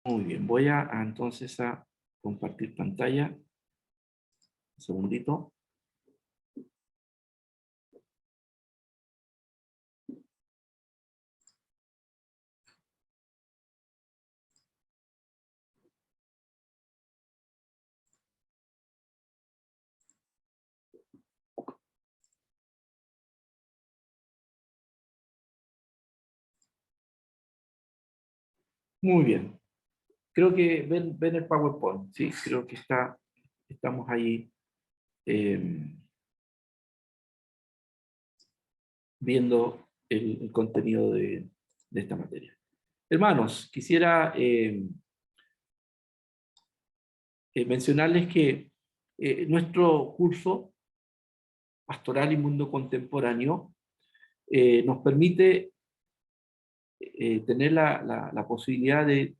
Muy bien, voy entonces a compartir pantalla. Un segundito. Muy bien. Creo que ven el PowerPoint, ¿sí? Creo que estamos ahí viendo el contenido de esta materia. Hermanos, quisiera mencionarles que nuestro curso Pastoral y Mundo Contemporáneo nos permite tener la posibilidad de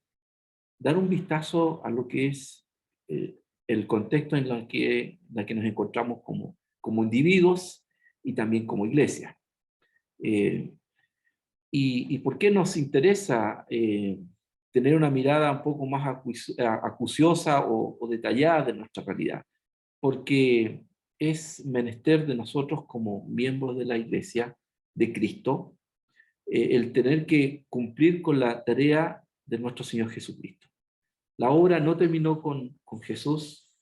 dar un vistazo a lo que es el contexto en la que nos encontramos como individuos y también como iglesia. ¿Y por qué nos interesa tener una mirada un poco más acuciosa o detallada de nuestra realidad? Porque es menester de nosotros como miembros de la iglesia de Cristo el tener que cumplir con la tarea de nuestro Señor Jesucristo. La obra no terminó con Jesús,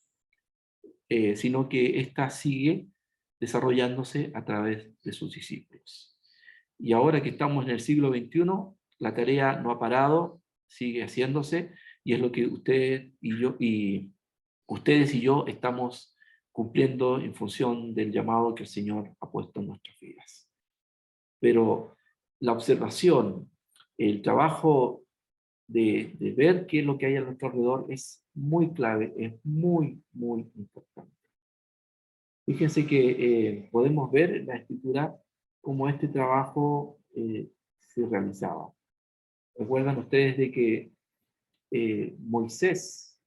sino que ésta sigue desarrollándose a través de sus discípulos. Y ahora que estamos en el siglo XXI, la tarea no ha parado, sigue haciéndose, y es lo que ustedes y yo estamos cumpliendo en función del llamado que el Señor ha puesto en nuestras vidas. Pero la observación, el trabajo de ver qué es lo que hay a nuestro alrededor es muy clave, es muy, muy importante. Fíjense que podemos ver en la escritura cómo este trabajo se realizaba. Recuerdan ustedes de que Moisés,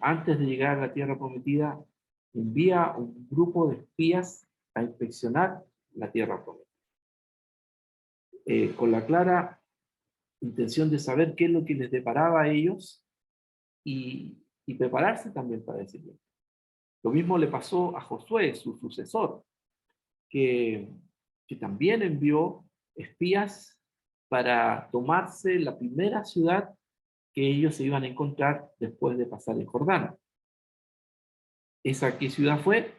antes de llegar a la tierra prometida, envía un grupo de espías a inspeccionar la tierra prometida, con la clara intención de saber qué es lo que les deparaba a ellos y prepararse también para ese tiempo. Lo mismo le pasó a Josué, su sucesor, que, que también envió espías para tomarse la primera ciudad que ellos se iban a encontrar después de pasar el Jordán. ¿Esa qué ciudad fue?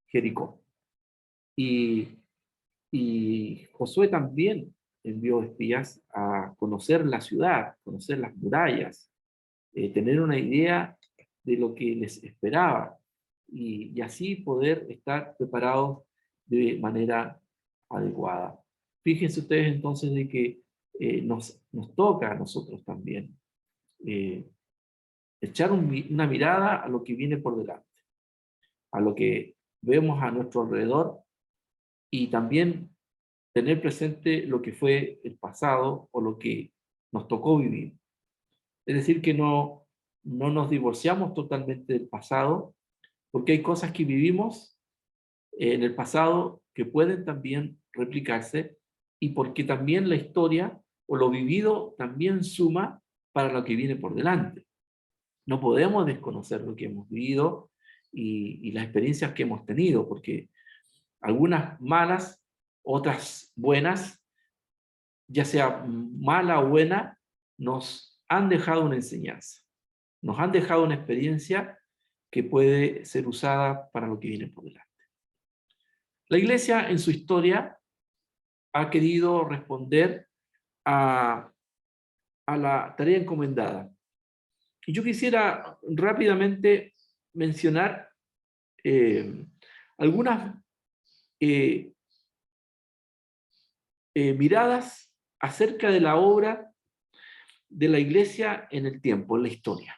Jericó. Y, y Josué también envió espías a conocer la ciudad, conocer las murallas, tener una idea de lo que les esperaba y así poder estar preparados de manera adecuada. Fíjense ustedes entonces de que nos toca a nosotros también eh, echar una mirada a lo que viene por delante, a lo que vemos a nuestro alrededor y también tener presente lo que fue el pasado o lo que nos tocó vivir. Es decir, que no nos divorciamos totalmente del pasado, porque hay cosas que vivimos en el pasado que pueden también replicarse y porque también la historia o lo vivido también suma para lo que viene por delante. No podemos desconocer lo que hemos vivido y las experiencias que hemos tenido, porque algunas malas, otras buenas, ya sea mala o buena, nos han dejado una enseñanza, nos han dejado una experiencia que puede ser usada para lo que viene por delante. La Iglesia en su historia ha querido responder a, a la tarea encomendada. Y yo quisiera rápidamente mencionar algunas eh, miradas acerca de la obra de la Iglesia en el tiempo, en la historia.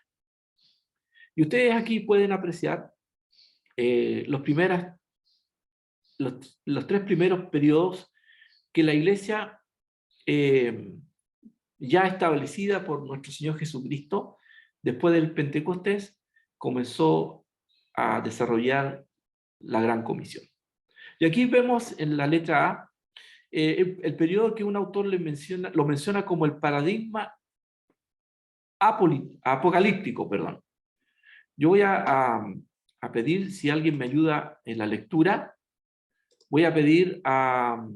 Y ustedes aquí pueden apreciar los tres primeros periodos que la Iglesia ya establecida por nuestro Señor Jesucristo, después del Pentecostés, comenzó a desarrollar la Gran Comisión. Y aquí vemos en la letra A el periodo que un autor lo menciona como el paradigma apocalíptico, perdón. Yo voy a pedir, si alguien me ayuda en la lectura, voy a pedir a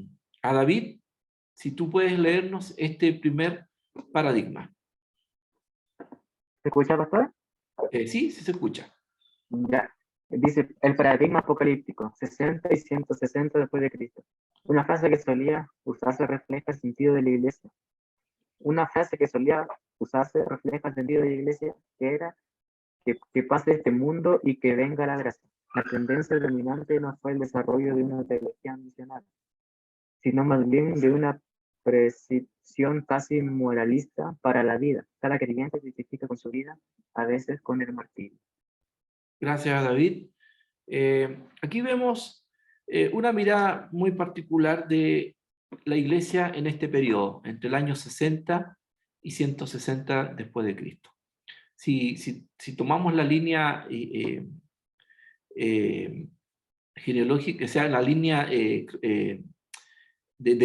David, si tú puedes leernos este primer paradigma. ¿Se escucha, pastor? Sí, sí se escucha. Ya. Dice, el paradigma apocalíptico, 60 y 160 después de Cristo. Una frase que solía usarse refleja el sentido de la iglesia. Una frase que solía usarse refleja el sentido de la iglesia, que era que pase este mundo y que venga la gracia. La tendencia dominante no fue el desarrollo de una teología misional, sino más bien de una prescripción casi moralista para la vida. Cada creyente se identifica con su vida, a veces con el martirio. Gracias, David. Aquí vemos una mirada muy particular de la iglesia en este periodo, entre el año 60 y 160 después de Cristo. Si tomamos la línea genealógica, o sea, la línea de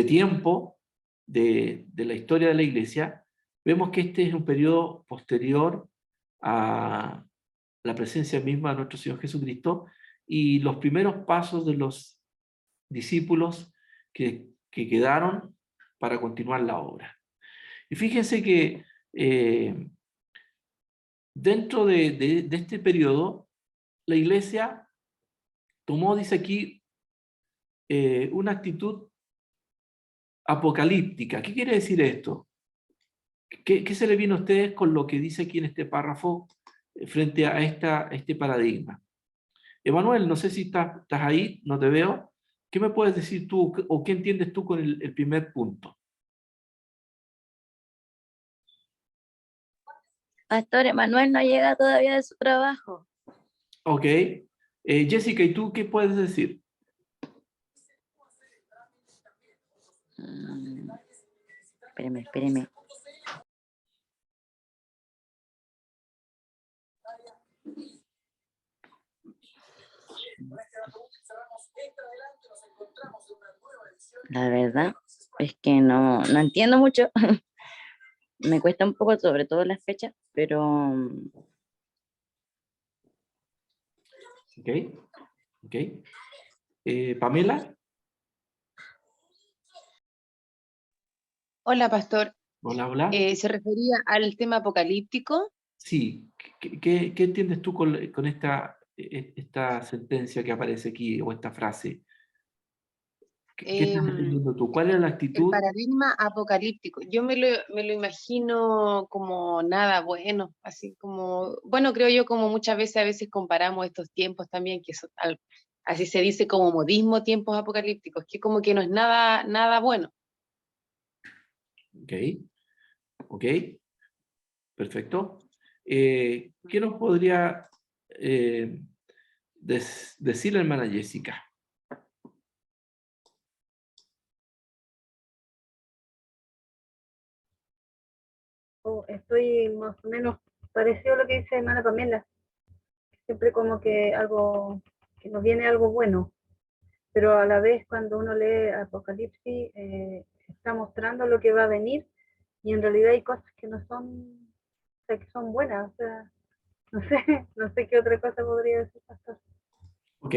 tiempo de la historia de la iglesia, vemos que este es un periodo posterior a la presencia misma de nuestro Señor Jesucristo y los primeros pasos de los discípulos que quedaron para continuar la obra. Y fíjense que dentro de este periodo, la iglesia tomó, dice aquí, una actitud apocalíptica. ¿Qué quiere decir esto? ¿Qué se le viene a ustedes con lo que dice aquí en este párrafo frente a este paradigma? Emanuel, no sé si estás ahí, no te veo. ¿Qué me puedes decir tú o qué entiendes tú con el primer punto? Pastor Emanuel no llega todavía de su trabajo. Ok. Jessica, ¿y tú qué puedes decir? Espéreme. La verdad es que no entiendo mucho. Me cuesta un poco, sobre todo las fechas, pero Ok. Pamela. Hola, pastor. Hola. ¿Se refería al tema apocalíptico? Sí. ¿Qué entiendes tú con esta sentencia que aparece aquí o esta frase? ¿Qué estás entendiendo tú? ¿Cuál es la El actitud? paradigma apocalíptico. Yo me lo imagino como nada bueno, así como, bueno, creo yo como muchas veces a veces comparamos estos tiempos también, que son, así se dice como modismo, tiempos apocalípticos, que como que no es nada bueno. Ok. Perfecto. ¿Qué nos podría decir la hermana Jessica? Estoy más o menos parecido a lo que dice hermana Pamela. Siempre como que nos viene algo bueno, pero a la vez cuando uno lee Apocalipsis está mostrando lo que va a venir y en realidad hay cosas que no son, o sea, que son buenas, o sea, no sé qué otra cosa podría decir, pastor. Ok.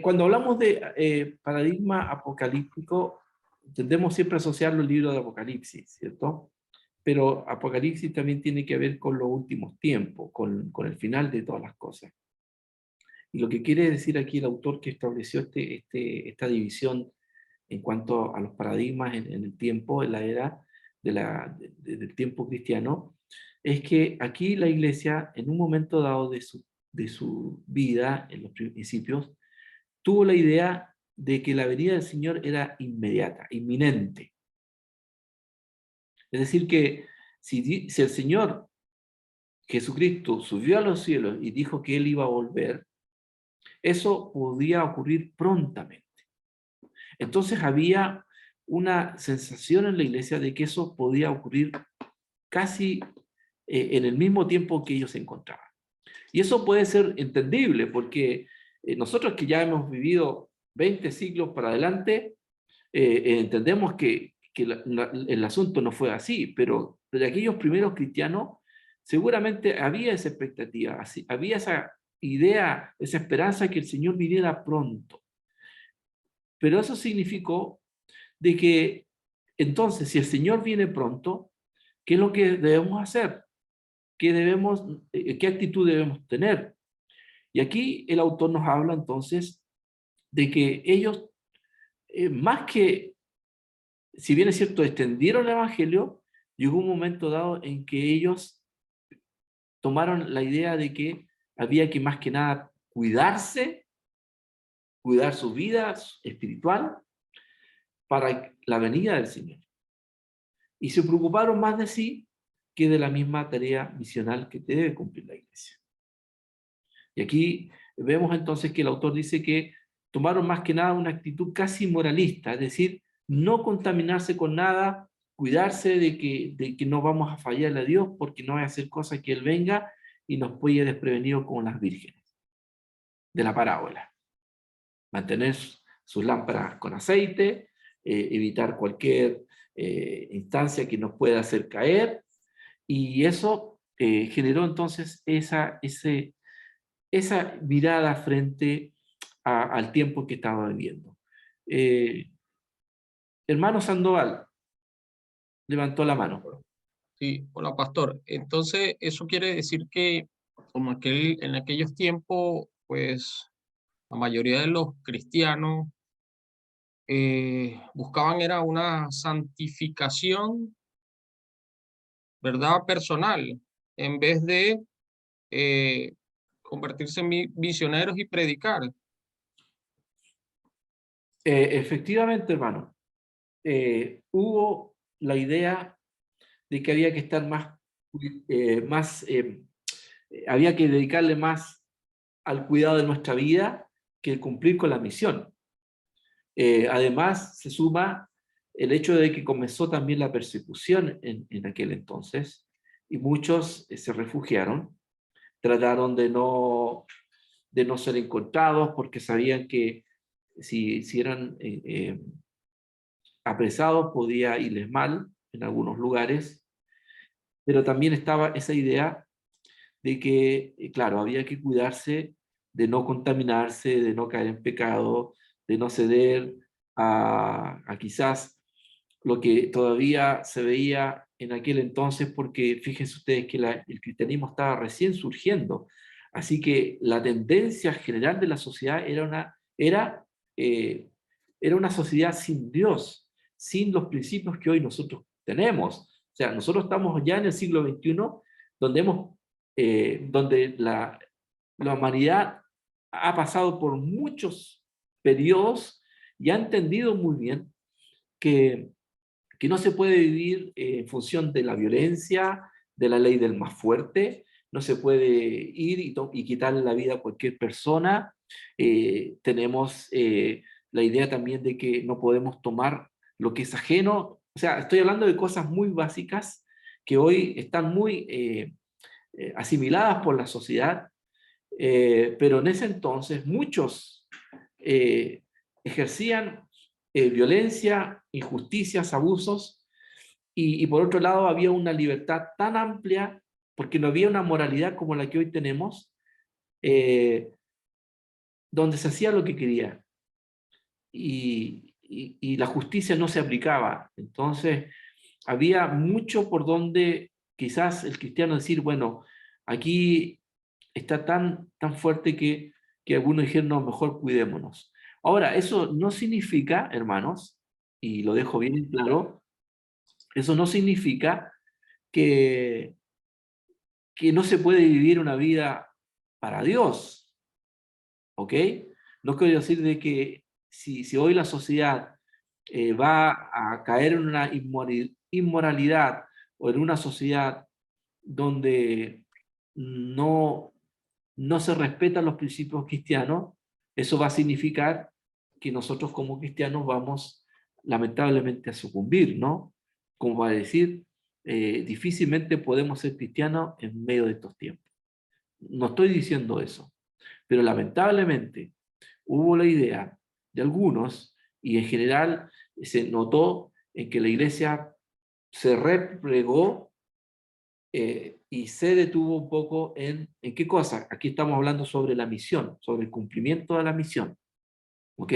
Cuando hablamos de paradigma apocalíptico, tendemos siempre a asociarlo al libro de Apocalipsis, ¿cierto? Pero Apocalipsis también tiene que ver con los últimos tiempos, con el final de todas las cosas. Y lo que quiere decir aquí el autor que estableció esta división en cuanto a los paradigmas en el tiempo, en la era del tiempo cristiano, es que aquí la iglesia, en un momento dado de su vida, en los principios, tuvo la idea de que la venida del Señor era inmediata, inminente. Es decir, que si el Señor Jesucristo subió a los cielos y dijo que Él iba a volver, eso podía ocurrir prontamente. Entonces había una sensación en la iglesia de que eso podía ocurrir casi en el mismo tiempo que ellos se encontraban. Y eso puede ser entendible porque nosotros que ya hemos vivido 20 siglos para adelante, entendemos que el asunto no fue así, pero de aquellos primeros cristianos seguramente había esa expectativa, había esa idea, esa esperanza que el Señor viniera pronto. Pero eso significó de que, entonces, si el Señor viene pronto, ¿qué es lo que debemos hacer? ¿Qué actitud debemos tener? Y aquí el autor nos habla entonces de que ellos, más que, si bien es cierto, extendieron el Evangelio, llegó un momento dado en que ellos tomaron la idea de que había que más que nada cuidarse, cuidar su vida espiritual para la venida del Señor. Y se preocuparon más de sí que de la misma tarea misional que debe cumplir la iglesia. Y aquí vemos entonces que el autor dice que tomaron más que nada una actitud casi moralista, es decir, no contaminarse con nada, cuidarse de que no vamos a fallarle a Dios porque no va a hacer cosas que Él venga y nos puede desprevenido con las vírgenes de la parábola. Mantener sus lámparas con aceite, evitar cualquier instancia que nos pueda hacer caer, y eso generó entonces esa mirada frente al tiempo que estaba viviendo. Hermano Sandoval levantó la mano. Sí, hola pastor. Entonces, eso quiere decir que como en aquellos tiempos, pues la mayoría de los cristianos buscaban era una santificación, ¿verdad? Personal, en vez de convertirse en misioneros y predicar. Efectivamente, hermano, hubo la idea de que había que estar había que dedicarle más al cuidado de nuestra vida que el cumplir con la misión. Además, se suma el hecho de que comenzó también la persecución en aquel entonces, y muchos se refugiaron, trataron de no ser encontrados porque sabían que si eran apresados podía irles mal en algunos lugares, pero también estaba esa idea de que, claro, había que cuidarse de no contaminarse, de no caer en pecado, de no ceder a quizás lo que todavía se veía en aquel entonces, porque fíjense ustedes que el cristianismo estaba recién surgiendo, así que la tendencia general de la sociedad era una sociedad sin Dios, sin los principios que hoy nosotros tenemos. O sea, nosotros estamos ya en el siglo XXI, donde la humanidad ha pasado por muchos periodos y ha entendido muy bien que no se puede vivir en función de la violencia, de la ley del más fuerte, no se puede ir y quitarle la vida a cualquier persona. Tenemos la idea también de que no podemos tomar lo que es ajeno. O sea, estoy hablando de cosas muy básicas que hoy están muy asimiladas por la sociedad, pero en ese entonces muchos ejercían violencia, injusticias, abusos, y por otro lado había una libertad tan amplia, porque no había una moralidad como la que hoy tenemos, donde se hacía lo que quería, y la justicia no se aplicaba. Entonces había mucho por donde quizás el cristiano decir, bueno, aquí está tan fuerte que algunos dijeron, no, mejor cuidémonos. Ahora, eso no significa, hermanos, y lo dejo bien en claro, eso no significa que, que no se puede vivir una vida para Dios, ¿ok? No quiero decir de que si hoy la sociedad va a caer en una inmoralidad o en una sociedad donde no se respetan los principios cristianos, eso va a significar que nosotros como cristianos vamos lamentablemente a sucumbir, ¿no? Como va a decir, difícilmente podemos ser cristianos en medio de estos tiempos. No estoy diciendo eso, pero lamentablemente hubo la idea de algunos, y en general se notó en que la iglesia se replegó y se detuvo un poco en qué cosa. Aquí estamos hablando sobre la misión, sobre el cumplimiento de la misión. ¿Ok?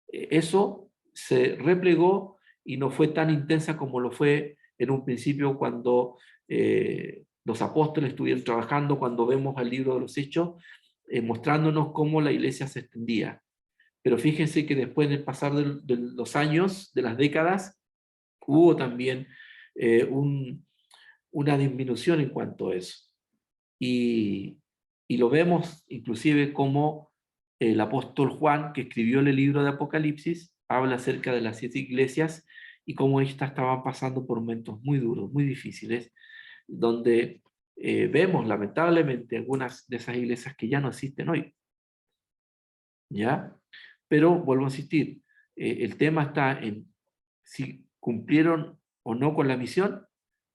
Eso se replegó y no fue tan intensa como lo fue en un principio cuando los apóstoles estuvieron trabajando, cuando vemos el libro de los Hechos, mostrándonos cómo la iglesia se extendía. Pero fíjense que después del pasar de los años, de las décadas, hubo también una disminución en cuanto a eso. Y lo vemos inclusive como el apóstol Juan, que escribió el libro de Apocalipsis, habla acerca de las 7 iglesias y cómo éstas estaban pasando por momentos muy duros, muy difíciles, donde vemos lamentablemente algunas de esas iglesias que ya no existen hoy. ¿Ya? Pero vuelvo a insistir, el tema está en si cumplieron o no con la misión.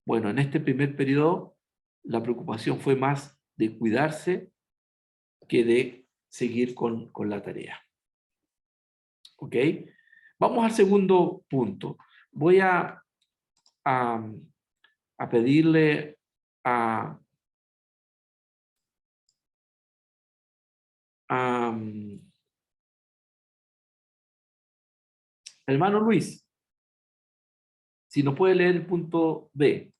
Bueno, en este primer periodo la preocupación fue más de cuidarse que de seguir con la tarea. ¿Ok? Vamos al segundo punto. Voy a pedirle a hermano Luis, si nos puede leer el punto B.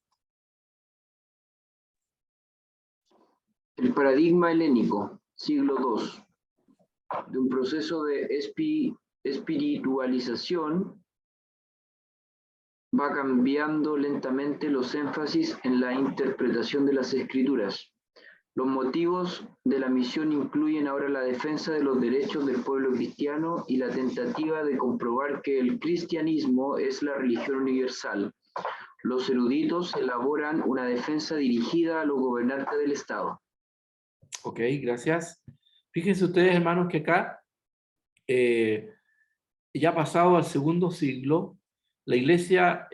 El paradigma helénico, siglo II, de un proceso de espiritualización, va cambiando lentamente los énfasis en la interpretación de las escrituras. Los motivos de la misión incluyen ahora la defensa de los derechos del pueblo cristiano y la tentativa de comprobar que el cristianismo es la religión universal. Los eruditos elaboran una defensa dirigida a los gobernantes del Estado. Ok, gracias. Fíjense ustedes, hermanos, que acá, ya pasado al segundo siglo, la iglesia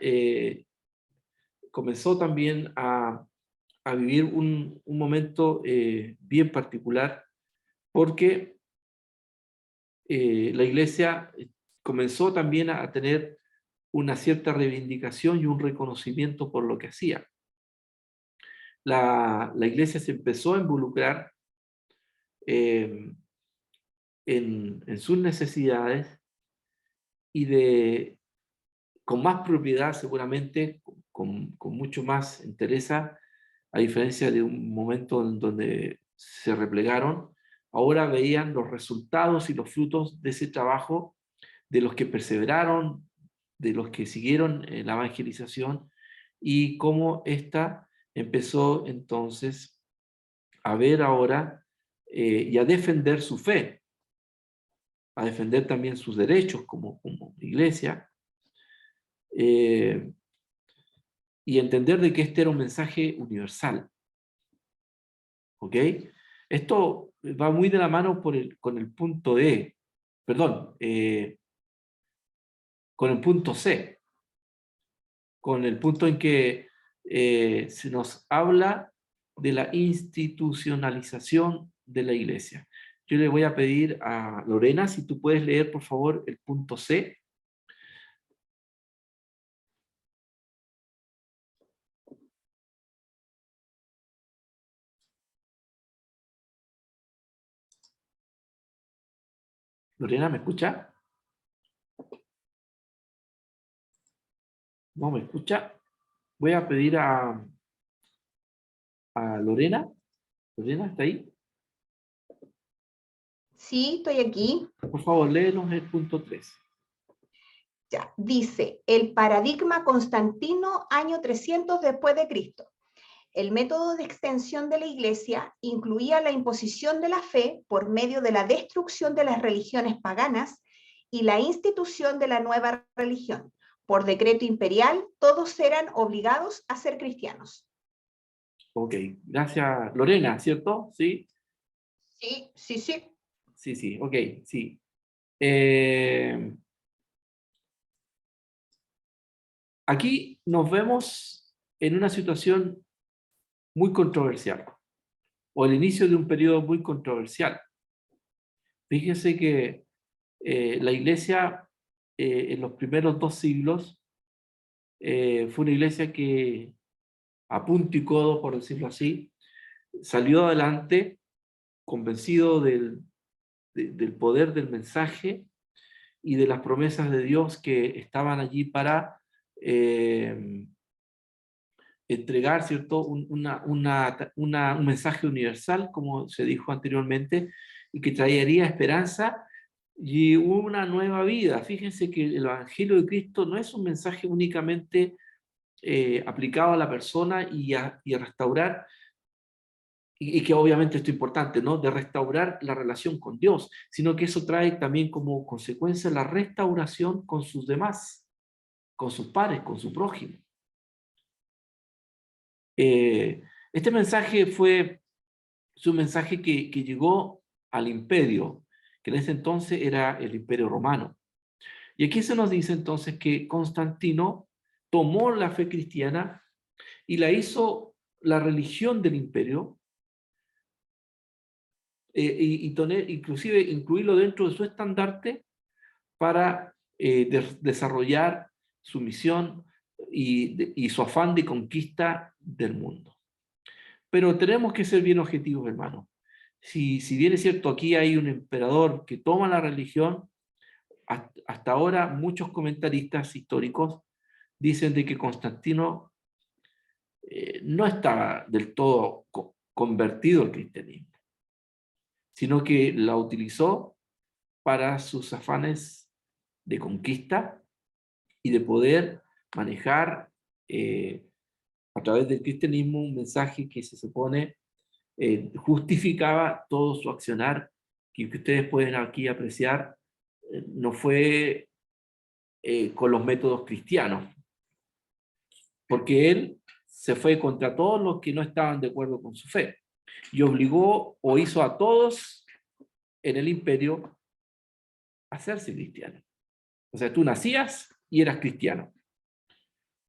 comenzó también a vivir un momento bien particular, porque la iglesia comenzó también a tener una cierta reivindicación y un reconocimiento por lo que hacía. La iglesia se empezó a involucrar en sus necesidades y con más propiedad seguramente, con mucho más entereza, a diferencia de un momento en donde se replegaron. Ahora veían los resultados y los frutos de ese trabajo, de los que perseveraron, de los que siguieron la evangelización, y cómo ésta empezó entonces a ver ahora y a defender su fe, a defender también sus derechos como iglesia, y entender de que este era un mensaje universal. ¿Ok? Esto va muy de la mano con el punto E, perdón, con el punto C, con el punto en que se nos habla de la institucionalización de la iglesia. Yo le voy a pedir a Lorena si tú puedes leer, por favor, el punto C. Lorena, ¿me escucha? No me escucha. Voy a pedir a Lorena. Lorena, ¿está ahí? Sí, estoy aquí. Por favor, léenos el punto 3. Ya, dice, el paradigma constantino, año 300 después de Cristo. El método de extensión de la Iglesia incluía la imposición de la fe por medio de la destrucción de las religiones paganas y la institución de la nueva religión. Por decreto imperial, todos eran obligados a ser cristianos. Ok, gracias. Lorena, ¿cierto? ¿Sí? Sí, sí, sí. Sí, sí, ok, sí. Aquí nos vemos en una situación muy controversial, o el inicio de un periodo muy controversial. Fíjese que la iglesia en los primeros 2 siglos fue una iglesia que a punto y codo, por decirlo así, salió adelante convencido del poder del mensaje y de las promesas de Dios que estaban allí para entregar, ¿cierto? Un mensaje universal, como se dijo anteriormente, y que traería esperanza y una nueva vida. Fíjense que el Evangelio de Cristo no es un mensaje únicamente aplicado a la persona y a restaurar, y que obviamente esto es importante, ¿no? De restaurar la relación con Dios, sino que eso trae también como consecuencia la restauración con sus demás, con sus pares, con su prójimo. Este mensaje es un mensaje que llegó al imperio, que en ese entonces era el Imperio Romano. Y aquí se nos dice entonces que Constantino tomó la fe cristiana y la hizo la religión del imperio, inclusive incluirlo dentro de su estandarte para desarrollar su misión y su afán de conquista del mundo. Pero tenemos que ser bien objetivos, hermanos. Si bien es cierto, aquí hay un emperador que toma la religión, hasta ahora muchos comentaristas históricos dicen de que Constantino no estaba del todo convertido al cristianismo, sino que la utilizó para sus afanes de conquista y de poder manejar a través del cristianismo un mensaje que se supone justificaba todo su accionar, que ustedes pueden aquí apreciar, no fue con los métodos cristianos, porque él se fue contra todos los que no estaban de acuerdo con su fe y obligó o hizo a todos en el imperio a hacerse cristianos. O sea, tú nacías y eras cristiano.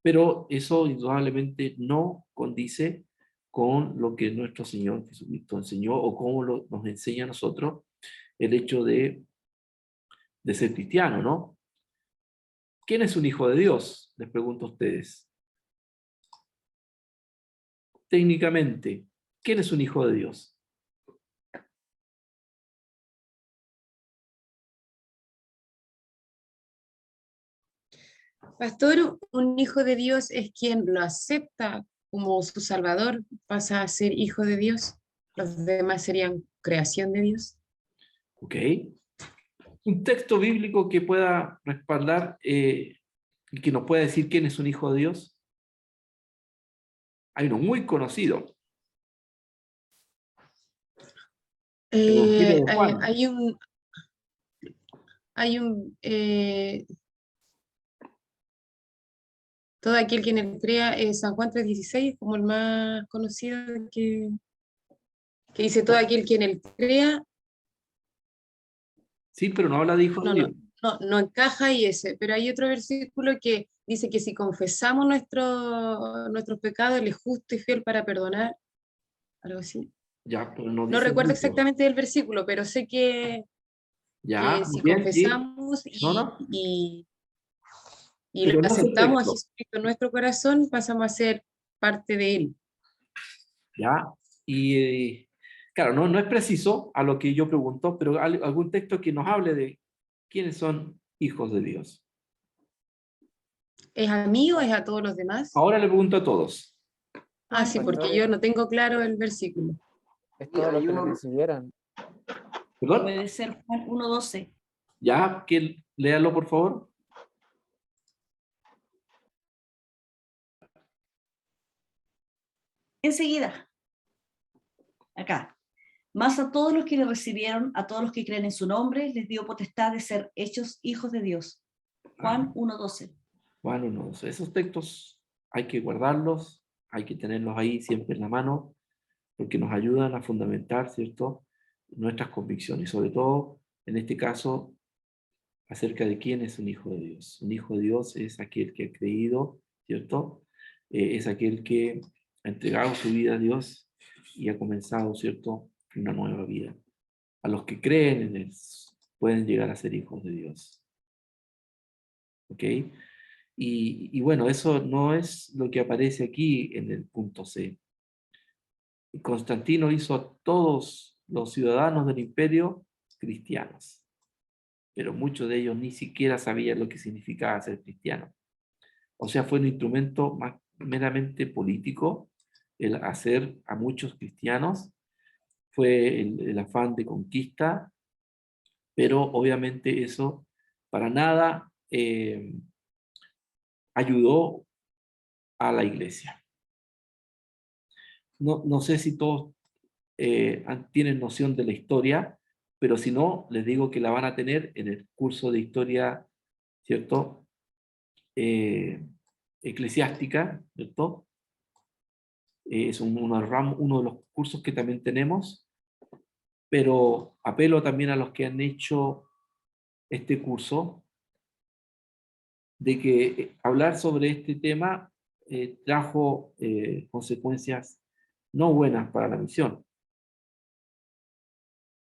Pero eso indudablemente no condice con lo que nuestro Señor Jesucristo enseñó o cómo nos enseña a nosotros el hecho de ser cristiano, ¿no? ¿Quién es un hijo de Dios? Les pregunto a ustedes. Técnicamente, ¿quién es un hijo de Dios? Pastor, un hijo de Dios es quien lo acepta como su Salvador, pasa a ser hijo de Dios. Los demás serían creación de Dios. ¿Ok? Un texto bíblico que pueda respaldar y que nos pueda decir quién es un hijo de Dios. Hay uno muy conocido. El Evangelio de Juan. Todo aquel que en él crea, San Juan 3:16, como el más conocido, que dice todo aquel que en él crea. Sí, pero no habla de hijo de Dios. No encaja y ese, pero hay otro versículo que dice que si confesamos nuestros pecados, Él es justo y fiel para perdonar, algo así. Ya, pero no No dice recuerdo hijo. exactamente el versículo, pero sé que Ya, si bien, confesamos sí. No. y Pero lo no es el aceptamos a texto. Jesucristo en nuestro corazón, pasamos a ser parte de Él. Ya, y claro, no es preciso a lo que yo pregunto, pero algún texto que nos hable de quiénes son hijos de Dios. ¿Es a mí o es a todos los demás? Ahora le pregunto a todos. Ah, sí, porque yo no tengo claro el versículo. Es todo lo que le recibieron. ¿Perdón? Puede ser Juan 1:12. Ya, que léalo por favor. Enseguida, acá. Más a todos los que le recibieron, a todos los que creen en su nombre, les dio potestad de ser hechos hijos de Dios. Juan 1:12. Juan 1:12. Esos textos hay que guardarlos, hay que tenerlos ahí siempre en la mano, porque nos ayudan a fundamentar, ¿cierto?, nuestras convicciones, sobre todo, en este caso, acerca de quién es un hijo de Dios. Un hijo de Dios es aquel que ha creído, ¿cierto? Es aquel que ha entregado su vida a Dios y ha comenzado, ¿cierto?, una nueva vida. A los que creen en Él pueden llegar a ser hijos de Dios. ¿Ok? Y bueno, eso no es lo que aparece aquí en el punto C. Constantino hizo a todos los ciudadanos del imperio cristianos, pero muchos de ellos ni siquiera sabían lo que significaba ser cristiano. O sea, fue un instrumento más meramente político el hacer a muchos cristianos, fue el afán de conquista, pero obviamente eso para nada ayudó a la iglesia. No sé si todos tienen noción de la historia, pero si no, les digo que la van a tener en el curso de historia, ¿cierto? Eclesiástica, ¿cierto? Es uno de los cursos que también tenemos, pero apelo también a los que han hecho este curso, de que hablar sobre este tema trajo consecuencias no buenas para la misión.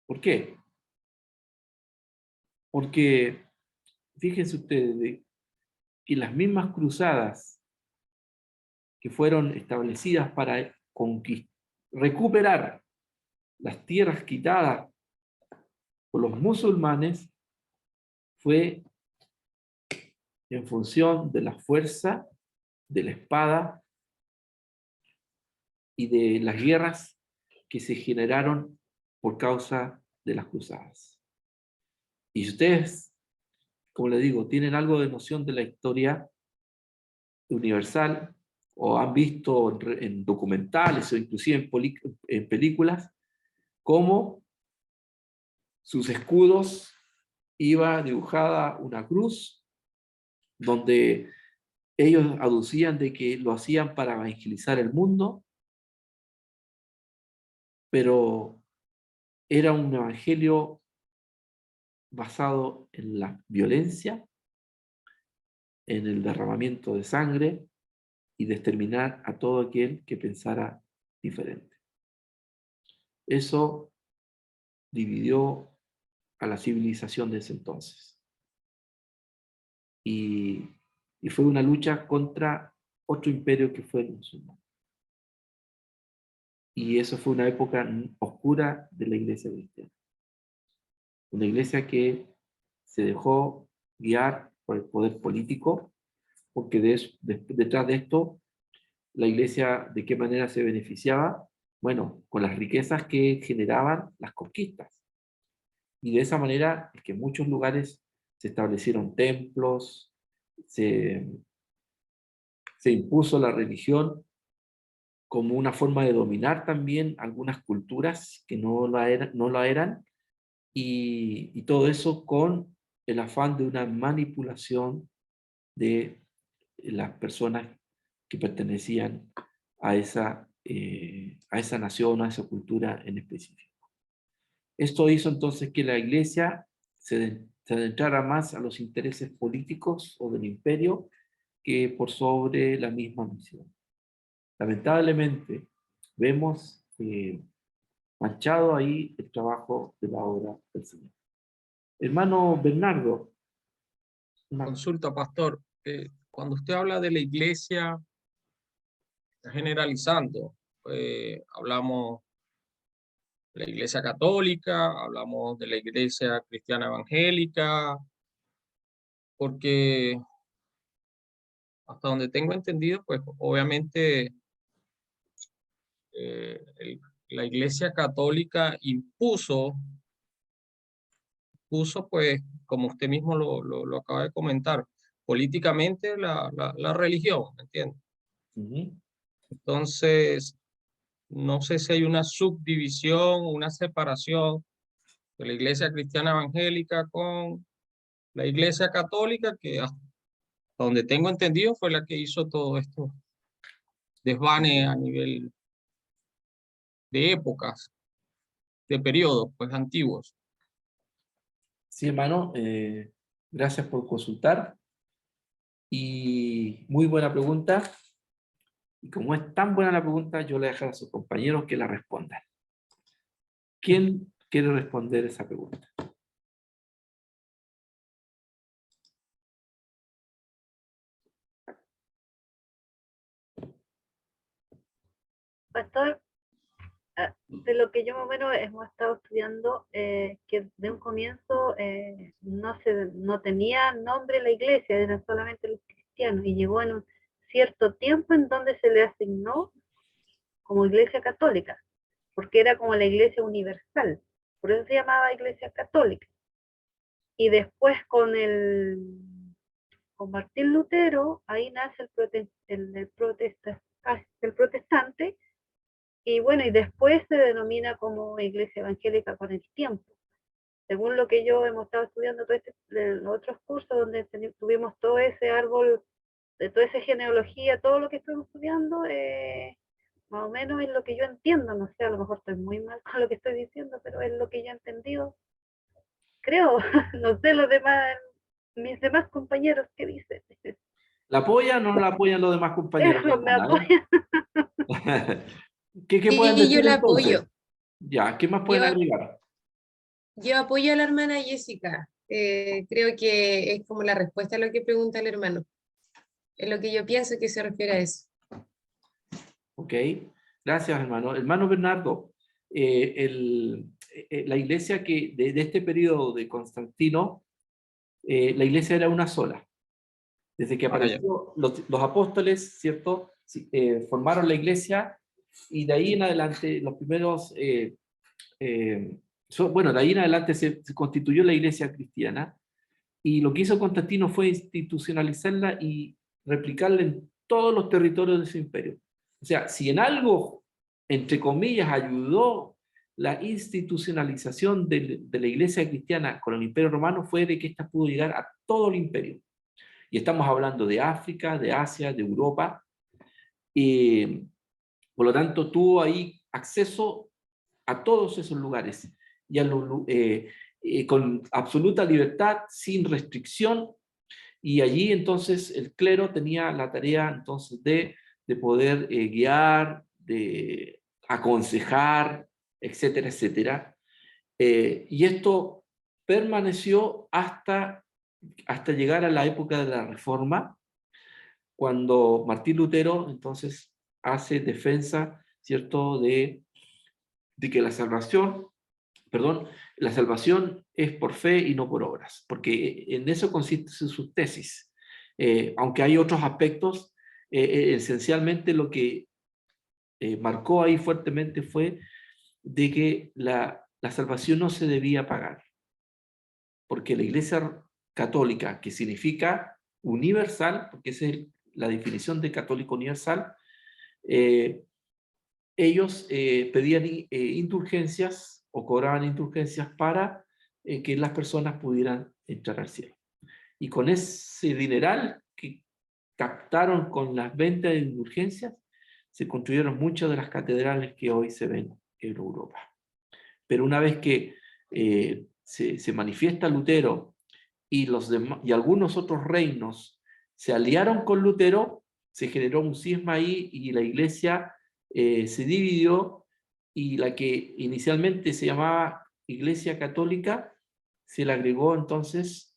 ¿Por qué? Porque fíjense ustedes que las mismas cruzadas que fueron establecidas para recuperar las tierras quitadas por los musulmanes fue en función de la fuerza, de la espada y de las guerras que se generaron por causa de las cruzadas. Y si ustedes, como les digo, tienen algo de noción de la historia universal o han visto en documentales o inclusive en películas cómo sus escudos iba dibujada una cruz donde ellos aducían de que lo hacían para evangelizar el mundo, pero era un evangelio basado en la violencia, en el derramamiento de sangre y de exterminar a todo aquel que pensara diferente. Eso dividió a la civilización de ese entonces. Y fue una lucha contra otro imperio que fue el musulmán. Y eso fue una época oscura de la iglesia cristiana. Una iglesia que se dejó guiar por el poder político, porque detrás de esto, la iglesia, ¿de qué manera se beneficiaba? Bueno, con las riquezas que generaban las conquistas. Y de esa manera es que en muchos lugares se establecieron templos, se impuso la religión como una forma de dominar también algunas culturas que no la eran, y todo eso con el afán de una manipulación de las personas que pertenecían a esa nación, a esa cultura en específico. Esto hizo entonces que la iglesia se adentrara más a los intereses políticos o del imperio que por sobre la misma misión. Lamentablemente, vemos manchado ahí el trabajo de la obra del Señor. Hermano Bernardo. Consulta, pastor. Cuando usted habla de la iglesia, está generalizando. Hablamos de la iglesia católica, hablamos de la iglesia cristiana evangélica, porque hasta donde tengo entendido, pues obviamente la iglesia católica impuso pues, como usted mismo lo acaba de comentar, políticamente la religión, ¿me entiende? Entonces, no sé si hay una subdivisión, una separación de la iglesia cristiana evangélica con la iglesia católica, que hasta donde tengo entendido fue la que hizo todo esto desvane a nivel de épocas, de periodos pues antiguos. Sí, hermano, gracias por consultar. Y muy buena pregunta. Y como es tan buena la pregunta, yo le dejo a sus compañeros que la respondan. ¿Quién quiere responder esa pregunta? Pastor, de lo que yo más o menos hemos estado estudiando, que de un comienzo no tenía nombre la iglesia, eran solamente los cristianos, y llegó en un cierto tiempo en donde se le asignó como iglesia católica, porque era como la iglesia universal, por eso se llamaba iglesia católica. Y después con Martín Lutero, ahí nace el protestante, y bueno, y después se denomina como iglesia evangélica con el tiempo. Según lo que yo hemos estado estudiando los otros cursos donde tuvimos todo ese árbol, de toda esa genealogía, todo lo que estuvimos estudiando, más o menos es lo que yo entiendo, no sé, a lo mejor estoy muy mal con lo que estoy diciendo, pero es lo que yo he entendido, creo, no sé los demás, mis demás compañeros, ¿qué dicen? ¿La apoyan o no la apoyan los demás compañeros? Eso me hermana, apoya. ¿Qué pueden Sí, yo decir la entonces? apoyo. Ya, ¿qué más pueden Yo, agregar? yo apoyo a la hermana Jessica. Creo que es como la respuesta a lo que pregunta el hermano. Es lo que yo pienso que se refiere a eso. Ok, gracias hermano. Hermano Bernardo, la iglesia que de este periodo de Constantino, la iglesia era una sola. Desde que Ah, ya. apareció los apóstoles, ¿cierto? Sí, formaron la iglesia y de ahí en adelante los primeros, bueno, de ahí en adelante se constituyó la iglesia cristiana y lo que hizo Constantino fue institucionalizarla y replicarla en todos los territorios de su imperio. O sea, si en algo, entre comillas, ayudó la institucionalización de la iglesia cristiana con el imperio romano, fue de que ésta pudo llegar a todo el imperio. Y estamos hablando de África, de Asia, de Europa. Por lo tanto, tuvo ahí acceso a todos esos lugares y con absoluta libertad, sin restricción. Y allí entonces el clero tenía la tarea entonces de poder guiar, de aconsejar, etcétera, etcétera. Y esto permaneció hasta llegar a la época de la Reforma, cuando Martín Lutero entonces hace defensa, ¿cierto?, de que la salvación es por fe y no por obras, porque en eso consiste su tesis. Aunque hay otros aspectos, esencialmente lo que marcó ahí fuertemente fue de que la salvación no se debía pagar, porque la Iglesia Católica, que significa universal, porque esa es la definición de católico universal, ellos pedían indulgencias o cobraban indulgencias para que las personas pudieran entrar al cielo. Y con ese dineral que captaron con las ventas de indulgencias, se construyeron muchas de las catedrales que hoy se ven en Europa. Pero una vez que se manifiesta Lutero y algunos otros reinos se aliaron con Lutero, se generó un cisma ahí y la iglesia se dividió, y la que inicialmente se llamaba Iglesia Católica se le agregó entonces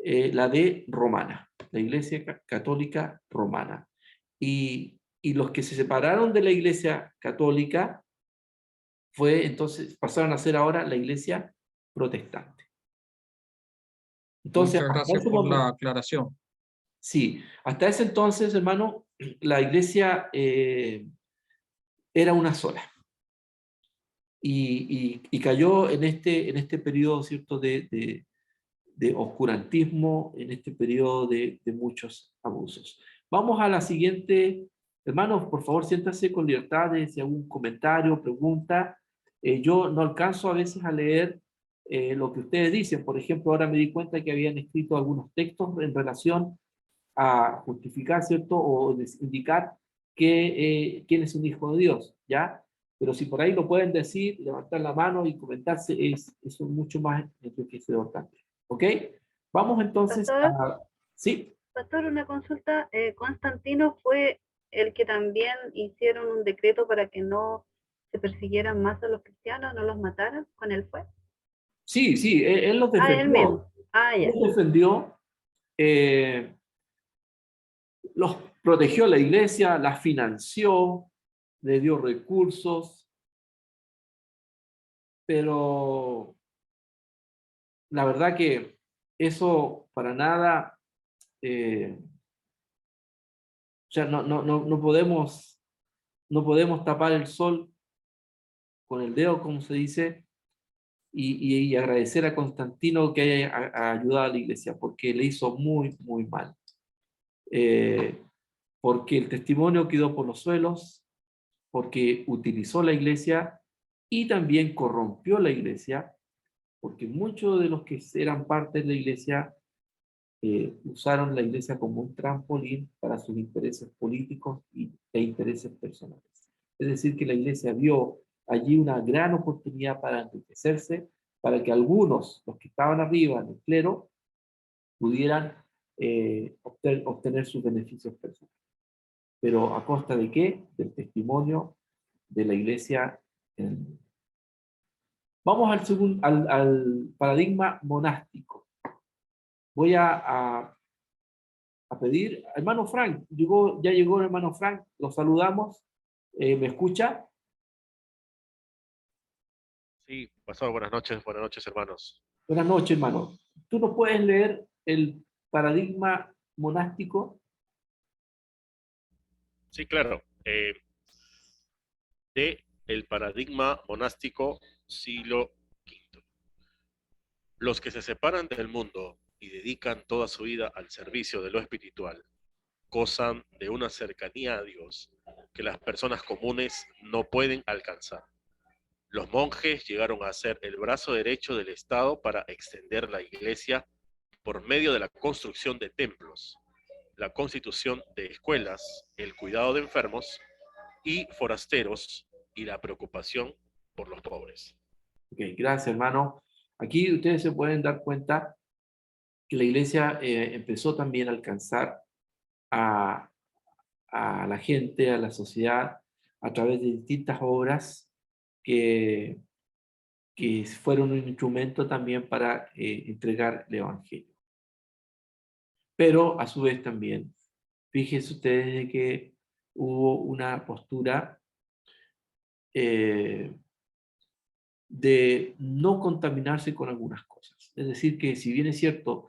la de Romana, la Iglesia Católica Romana. Y los que se separaron de la Iglesia Católica pasaron a ser ahora la Iglesia Protestante. Entonces, Muchas gracias por la aclaración. sí, hasta ese entonces, hermano, la iglesia era una sola. Y cayó en este periodo, ¿cierto?, de oscurantismo, en este periodo de muchos abusos. Vamos a la siguiente. Hermanos, por favor, siéntanse con libertad de si algún comentario, pregunta. Yo no alcanzo a veces a leer lo que ustedes dicen. Por ejemplo, ahora me di cuenta que habían escrito algunos textos en relación a justificar, ¿cierto?, o indicar quién es un hijo de Dios, ¿ya? Pero si por ahí lo pueden decir, levantar la mano y comentarse, es mucho más enriquecedor también. ¿Ok? Vamos entonces Pastor, a... Sí, Pastor, una consulta. Constantino fue el que también hicieron un decreto para que no se persiguieran más a los cristianos, no los mataran, con él fue. sí, él los Él mismo. defendió. Ya. Los defendió, los protegió la iglesia, la financió, le dio recursos, pero la verdad que eso para nada, o sea, no podemos tapar el sol con el dedo, como se dice, y agradecer a Constantino que haya ayudado a la iglesia, porque le hizo muy, muy mal. Porque el testimonio quedó por los suelos, porque utilizó la iglesia y también corrompió la iglesia, porque muchos de los que eran parte de la iglesia usaron la iglesia como un trampolín para sus intereses políticos e intereses personales. Es decir, que la iglesia vio allí una gran oportunidad para enriquecerse, para que algunos, los que estaban arriba en el clero, pudieran obtener sus beneficios personales. Pero ¿a costa de qué? Del testimonio de la iglesia en el mundo. Vamos al paradigma monástico. Voy a pedir, hermano Frank, ya llegó el hermano Frank, lo saludamos, ¿me escucha? Sí, pastor, buenas noches hermanos. Buenas noches, hermano. ¿Tú nos puedes leer el paradigma monástico? Sí, claro. De el paradigma monástico siglo V. Los que se separan del mundo y dedican toda su vida al servicio de lo espiritual, gozan de una cercanía a Dios que las personas comunes no pueden alcanzar. Los monjes llegaron a ser el brazo derecho del Estado para extender la iglesia por medio de la construcción de templos, la constitución de escuelas, el cuidado de enfermos y forasteros y la preocupación por los pobres. Ok, gracias, hermano. Aquí ustedes se pueden dar cuenta que la iglesia empezó también a alcanzar a la gente, a la sociedad, a través de distintas obras que fueron un instrumento también para entregar el Evangelio. Pero a su vez también, fíjense ustedes de que hubo una postura de no contaminarse con algunas cosas. Es decir, que si bien es cierto,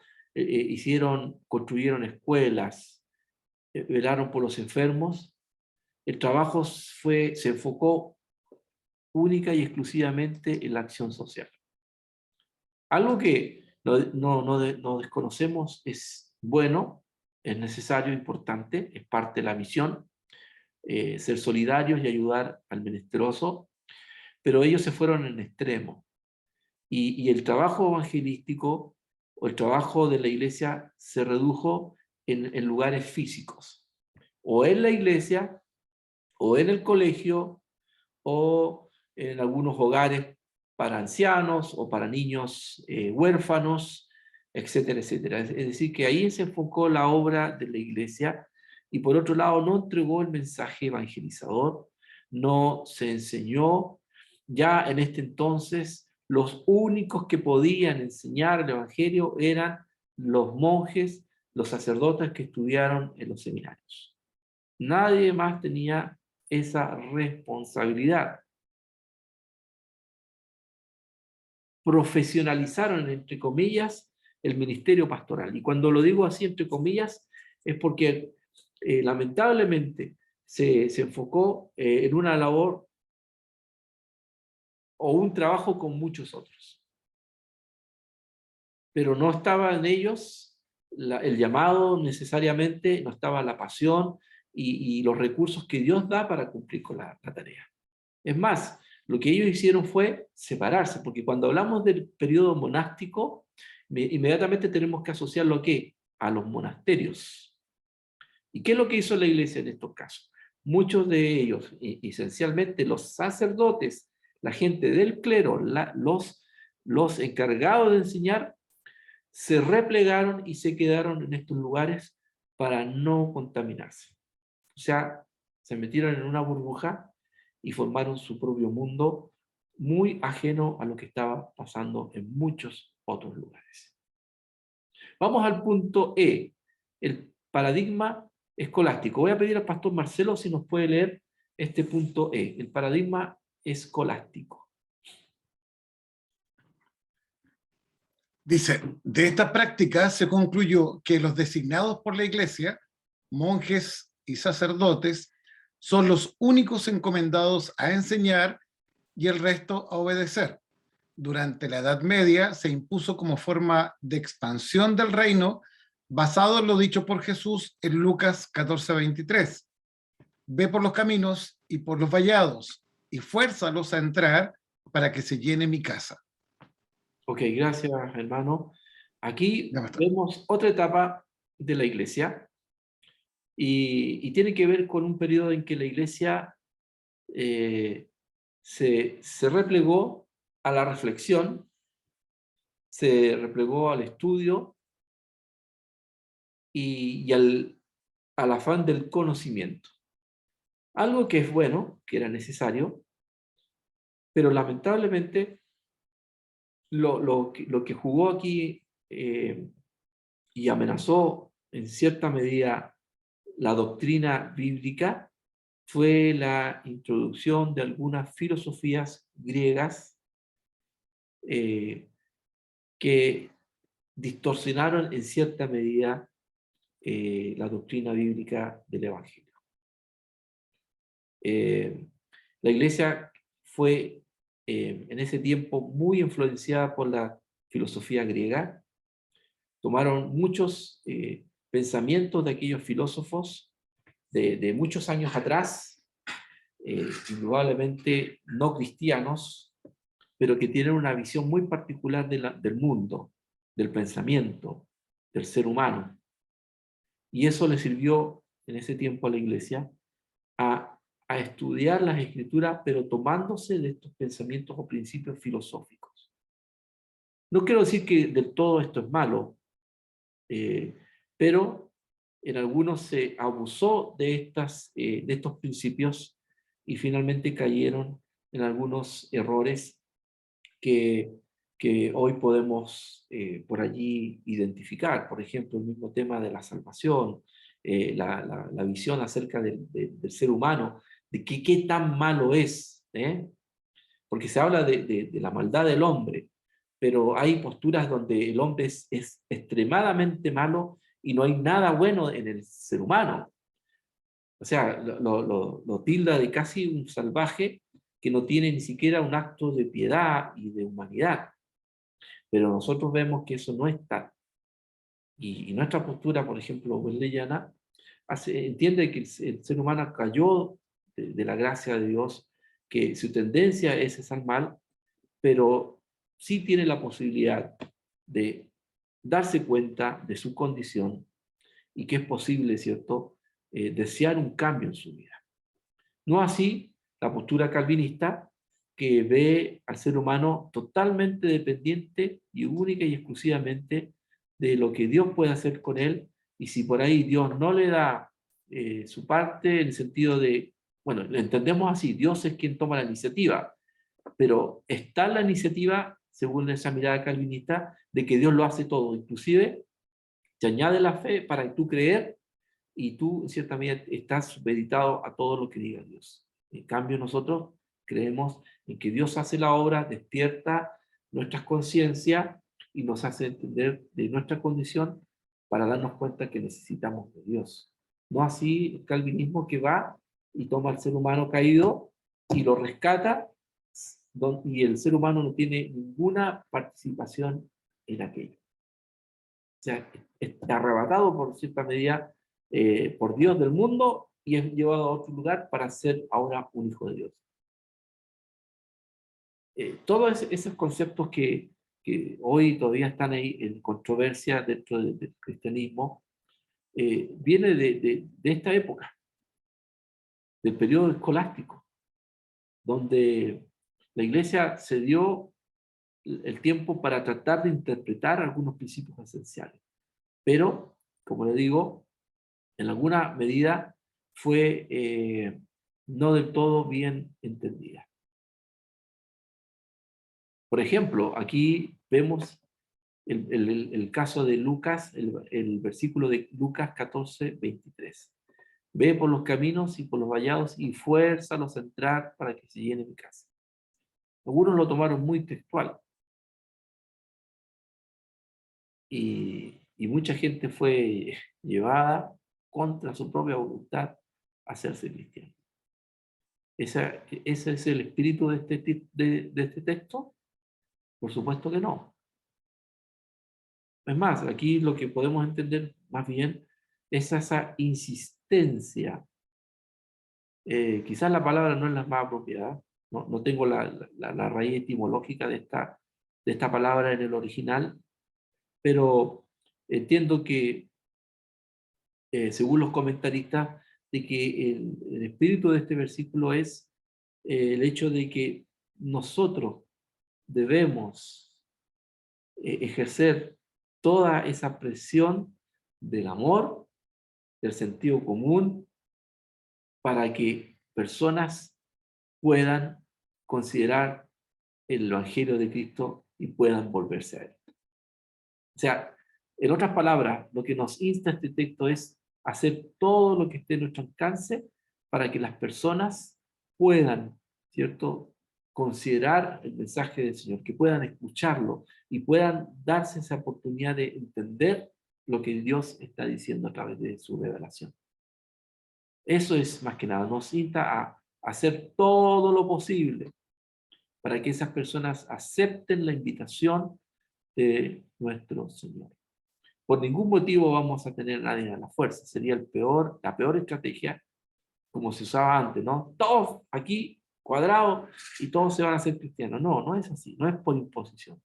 construyeron escuelas, velaron por los enfermos, el trabajo se enfocó única y exclusivamente en la acción social. Algo que no desconocemos es bueno, es necesario, importante, es parte de la misión, ser solidarios y ayudar al menesteroso, pero ellos se fueron en extremo. Y el trabajo evangelístico o el trabajo de la iglesia se redujo en lugares físicos, o en la iglesia, o en el colegio, o en algunos hogares para ancianos o para niños huérfanos, etcétera, etcétera. Es decir, que ahí se enfocó la obra de la iglesia y por otro lado no entregó el mensaje evangelizador, no se enseñó. Ya en este entonces los únicos que podían enseñar el evangelio eran los monjes, los sacerdotes que estudiaron en los seminarios. Nadie más tenía esa responsabilidad. Profesionalizaron, entre comillas, el ministerio pastoral. Y cuando lo digo así, entre comillas, es porque lamentablemente se enfocó en una labor o un trabajo con muchos otros. Pero no estaba en ellos el llamado necesariamente, no estaba la pasión y los recursos que Dios da para cumplir con la tarea. Es más, lo que ellos hicieron fue separarse, porque cuando hablamos del periodo monástico, inmediatamente tenemos que asociarlo ¿a qué? A los monasterios. ¿Y qué es lo que hizo la iglesia en estos casos? Muchos de ellos, esencialmente los sacerdotes, la gente del clero, los encargados de enseñar, se replegaron y se quedaron en estos lugares para no contaminarse. O sea, se metieron en una burbuja y formaron su propio mundo muy ajeno a lo que estaba pasando en muchos otros lugares. Vamos al punto E, el paradigma escolástico. Voy a pedir al pastor Marcelo si nos puede leer este punto E, el paradigma escolástico. Dice, de esta práctica se concluyó que los designados por la Iglesia, monjes y sacerdotes, son los únicos encomendados a enseñar y el resto a obedecer. Durante la Edad Media se impuso como forma de expansión del reino, basado en lo dicho por Jesús en Lucas 14:23. Ve por los caminos y por los vallados y fuérzalos a entrar para que se llene mi casa. Ok, gracias, hermano. Aquí Ya basta. vemos otra etapa de la iglesia y tiene que ver con un periodo en que la iglesia se replegó a la reflexión, se replegó al estudio y al afán del conocimiento. Algo que es bueno, que era necesario, pero lamentablemente lo que jugó aquí y amenazó en cierta medida la doctrina bíblica fue la introducción de algunas filosofías griegas que distorsionaron en cierta medida la doctrina bíblica del Evangelio. La iglesia fue en ese tiempo muy influenciada por la filosofía griega. Tomaron muchos pensamientos de aquellos filósofos de muchos años atrás, indudablemente no cristianos, pero que tienen una visión muy particular del mundo, del pensamiento, del ser humano. Y eso le sirvió en ese tiempo a la iglesia a estudiar las escrituras, pero tomándose de estos pensamientos o principios filosóficos. No quiero decir que del todo esto es malo, pero en algunos se abusó de estos principios y finalmente cayeron en algunos errores que hoy podemos por allí identificar. Por ejemplo, el mismo tema de la salvación, la visión acerca del ser humano, de qué tan malo es, porque se habla de la maldad del hombre, pero hay posturas donde el hombre es extremadamente malo y no hay nada bueno en el ser humano. O sea, lo tilda de casi un salvaje que no tiene ni siquiera un acto de piedad y de humanidad. Pero nosotros vemos que eso no está. Y nuestra postura, por ejemplo, wesleyana, entiende que el ser humano cayó de la gracia de Dios, que su tendencia es al mal, pero sí tiene la posibilidad de darse cuenta de su condición y que es posible, ¿cierto?, desear un cambio en su vida. No así la postura calvinista, que ve al ser humano totalmente dependiente y única y exclusivamente de lo que Dios puede hacer con él, y si por ahí Dios no le da su parte, en el sentido de, bueno, lo entendemos así, Dios es quien toma la iniciativa, pero está la iniciativa, según esa mirada calvinista, de que Dios lo hace todo, inclusive te añade la fe para tú creer, y tú en cierta medida estás supeditado a todo lo que diga Dios. En cambio nosotros creemos en que Dios hace la obra, despierta nuestras conciencias y nos hace entender de nuestra condición para darnos cuenta que necesitamos de Dios. No así el calvinismo, que va y toma al ser humano caído y lo rescata, y el ser humano no tiene ninguna participación en aquello. O sea, es arrebatado por cierta medida por Dios del mundo y es llevado a otro lugar para ser ahora un hijo de Dios. Todos esos conceptos que hoy todavía están ahí en controversia dentro del cristianismo, viene de esta época, del periodo escolástico, donde la iglesia se dio el tiempo para tratar de interpretar algunos principios esenciales. Pero, como le digo, en alguna medida fue no del todo bien entendida. Por ejemplo, aquí vemos el caso de Lucas, el versículo de Lucas 14:23. Ve por los caminos y por los vallados y fuérzalos a entrar para que se llene mi casa. Algunos lo tomaron muy textual. Y mucha gente fue llevada contra su propia voluntad a hacerse cristiano. ¿Ese es el espíritu de este texto? Por supuesto que no. Es más, aquí lo que podemos entender más bien es esa insistencia. Quizás la palabra no es la más apropiada, no tengo la raíz etimológica de esta palabra en el original, pero entiendo que, según los comentaristas, de que el espíritu de este versículo es el hecho de que nosotros debemos ejercer toda esa presión del amor, del sentido común, para que personas puedan considerar el Evangelio de Cristo y puedan volverse a él. O sea, en otras palabras, lo que nos insta este texto es hacer todo lo que esté en nuestro alcance para que las personas puedan, ¿cierto?, considerar el mensaje del Señor, que puedan escucharlo y puedan darse esa oportunidad de entender lo que Dios está diciendo a través de su revelación. Eso es más que nada, nos insta a hacer todo lo posible para que esas personas acepten la invitación de nuestro Señor. Por ningún motivo vamos a tener a nadie a la fuerza. Sería la peor estrategia, como se usaba antes, ¿no? Todos aquí cuadrados y todos se van a hacer cristianos. No, no es así, no es por imposición.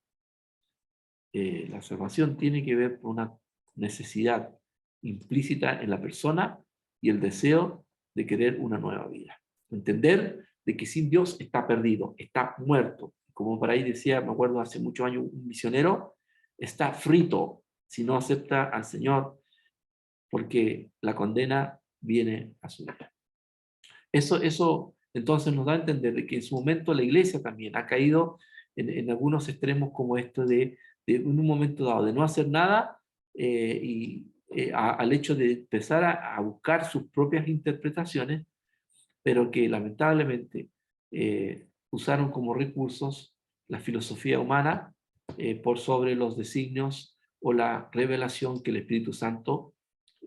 La salvación tiene que ver con una necesidad implícita en la persona y el deseo de querer una nueva vida. Entender de que sin Dios está perdido, está muerto. Como por ahí decía, me acuerdo hace muchos años, un misionero, está frito si no acepta al Señor, porque la condena viene a su vida. Eso entonces nos da a entender de que en su momento la iglesia también ha caído en algunos extremos como esto de en un momento dado de no hacer nada al hecho de empezar a buscar sus propias interpretaciones, pero que lamentablemente usaron como recursos la filosofía humana por sobre los designios o la revelación que el Espíritu Santo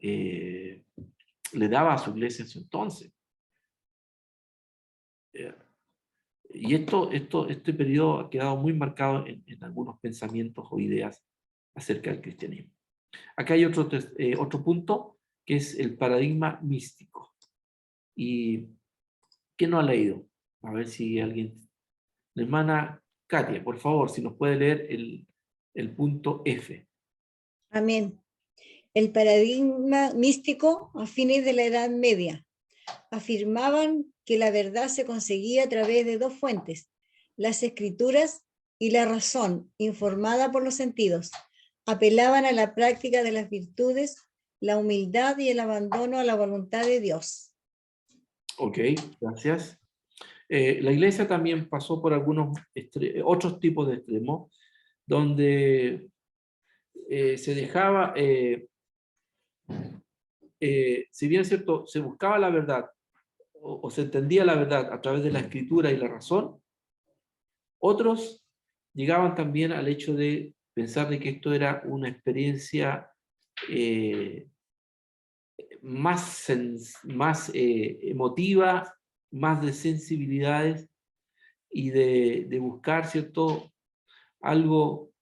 le daba a su iglesia en su entonces. Y este periodo ha quedado muy marcado en algunos pensamientos o ideas acerca del cristianismo. Acá hay otro punto, que es el paradigma místico. ¿Y quién no ha leído? A ver si alguien... La hermana Katia, por favor, si nos puede leer el punto F. Amén. El paradigma místico a fines de la Edad Media afirmaban que la verdad se conseguía a través de dos fuentes, las escrituras y la razón informada por los sentidos. Apelaban a la práctica de las virtudes, la humildad y el abandono a la voluntad de Dios. Ok, gracias. La iglesia también pasó por algunos otros tipos de extremos, donde se dejaba, si bien es cierto, se buscaba la verdad, o se entendía la verdad a través de la escritura y la razón, otros llegaban también al hecho de pensar de que esto era una experiencia más emotiva, más de sensibilidades y de buscar, ¿cierto?, algo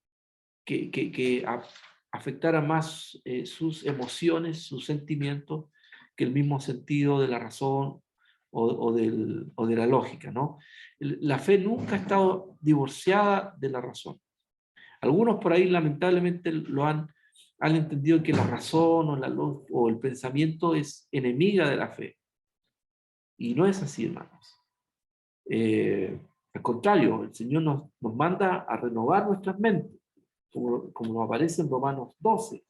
que afectara más sus emociones, sus sentimientos, que el mismo sentido de la razón o de la lógica, ¿no? La fe nunca ha estado divorciada de la razón. Algunos por ahí lamentablemente han entendido que la razón o el pensamiento es enemiga de la fe. Y no es así, hermanos. Al contrario, el Señor nos manda a renovar nuestras mentes, como nos aparece en Romanos 12,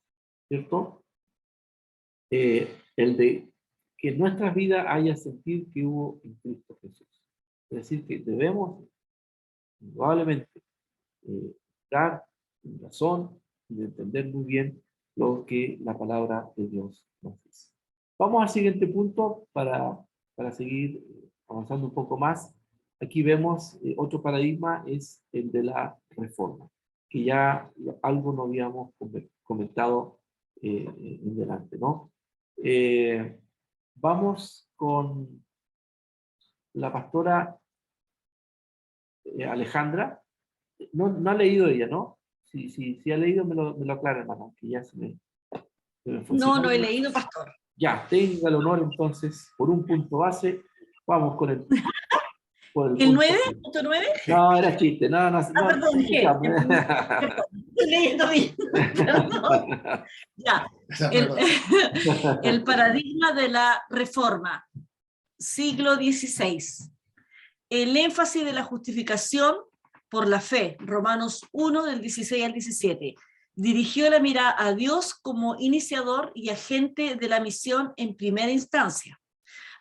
¿cierto? El de que en nuestras vidas haya sentir que hubo en Cristo Jesús. Es decir, que debemos, indudablemente, dar razón y de entender muy bien lo que la palabra de Dios nos dice. Vamos al siguiente punto para seguir avanzando un poco más. Aquí vemos otro paradigma, es el de la reforma, que ya algo no habíamos comentado en delante, ¿no? Vamos con la pastora Alejandra. No ha leído ella, ¿no? Si ha leído, me lo aclara, hermano, que ya se me fue. No, no he leído, pastor. Ya, tenga el honor entonces, por un punto base, vamos con el... ¿El 9? ¿Punto 9? No, era chiste, no. Perdón, estoy leyendo bien. Perdón. Ya, el paradigma de la reforma, siglo XVI. El énfasis de la justificación por la fe, Romanos 1, del 16 al 17. Dirigió la mirada a Dios como iniciador y agente de la misión en primera instancia.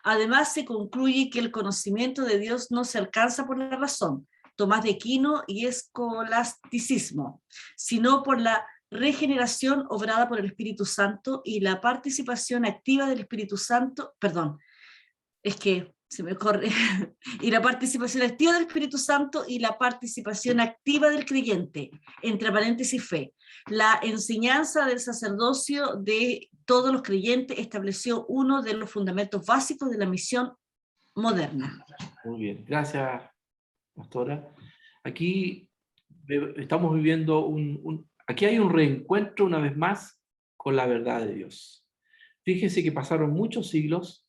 Además, se concluye que el conocimiento de Dios no se alcanza por la razón, Tomás de Aquino y escolasticismo, sino por la regeneración obrada por el Espíritu Santo y la participación activa del Espíritu Santo, y la participación activa del Espíritu Santo y la participación activa del creyente, entre paréntesis fe. La enseñanza del sacerdocio de todos los creyentes estableció uno de los fundamentos básicos de la misión moderna. Muy bien, gracias, pastora. Aquí estamos viviendo aquí hay un reencuentro una vez más con la verdad de Dios. Fíjense que pasaron muchos siglos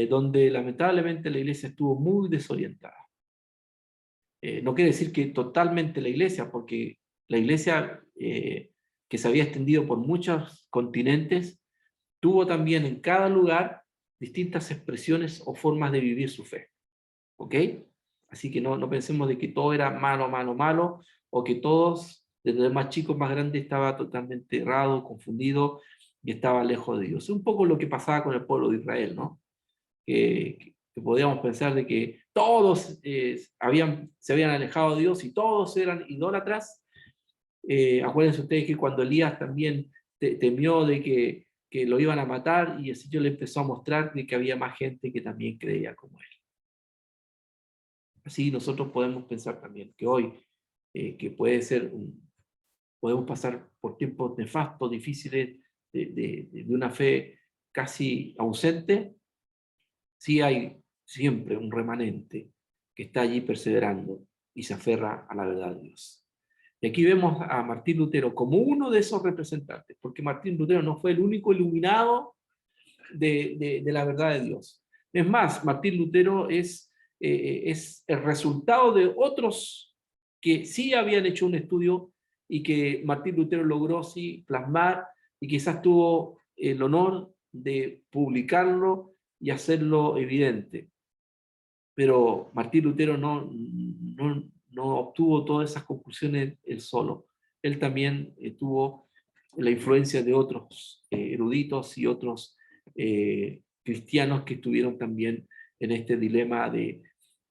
donde lamentablemente la iglesia estuvo muy desorientada. No quiere decir que totalmente la iglesia, porque la iglesia que se había extendido por muchos continentes, tuvo también en cada lugar distintas expresiones o formas de vivir su fe. ¿Ok? Así que no pensemos de que todo era malo, o que todos, desde los más chicos, más grandes, estaba totalmente errado, confundido y estaba lejos de Dios. Es un poco lo que pasaba con el pueblo de Israel, ¿no? Que podíamos pensar de que todos se habían alejado de Dios y todos eran idólatras. Acuérdense ustedes que cuando Elías también temió de que lo iban a matar, y el Señor le empezó a mostrar de que había más gente que también creía como él. Así nosotros podemos pensar también que hoy, que podemos pasar por tiempos nefastos, difíciles, de una fe casi ausente. Sí hay siempre un remanente que está allí perseverando y se aferra a la verdad de Dios. Y aquí vemos a Martín Lutero como uno de esos representantes, porque Martín Lutero no fue el único iluminado de la verdad de Dios. Es más, Martín Lutero es el resultado de otros que sí habían hecho un estudio y que Martín Lutero logró sí plasmar, y quizás tuvo el honor de publicarlo y hacerlo evidente. Pero Martín Lutero no obtuvo todas esas conclusiones él solo. Él también tuvo la influencia de otros eruditos y otros cristianos que estuvieron también en este dilema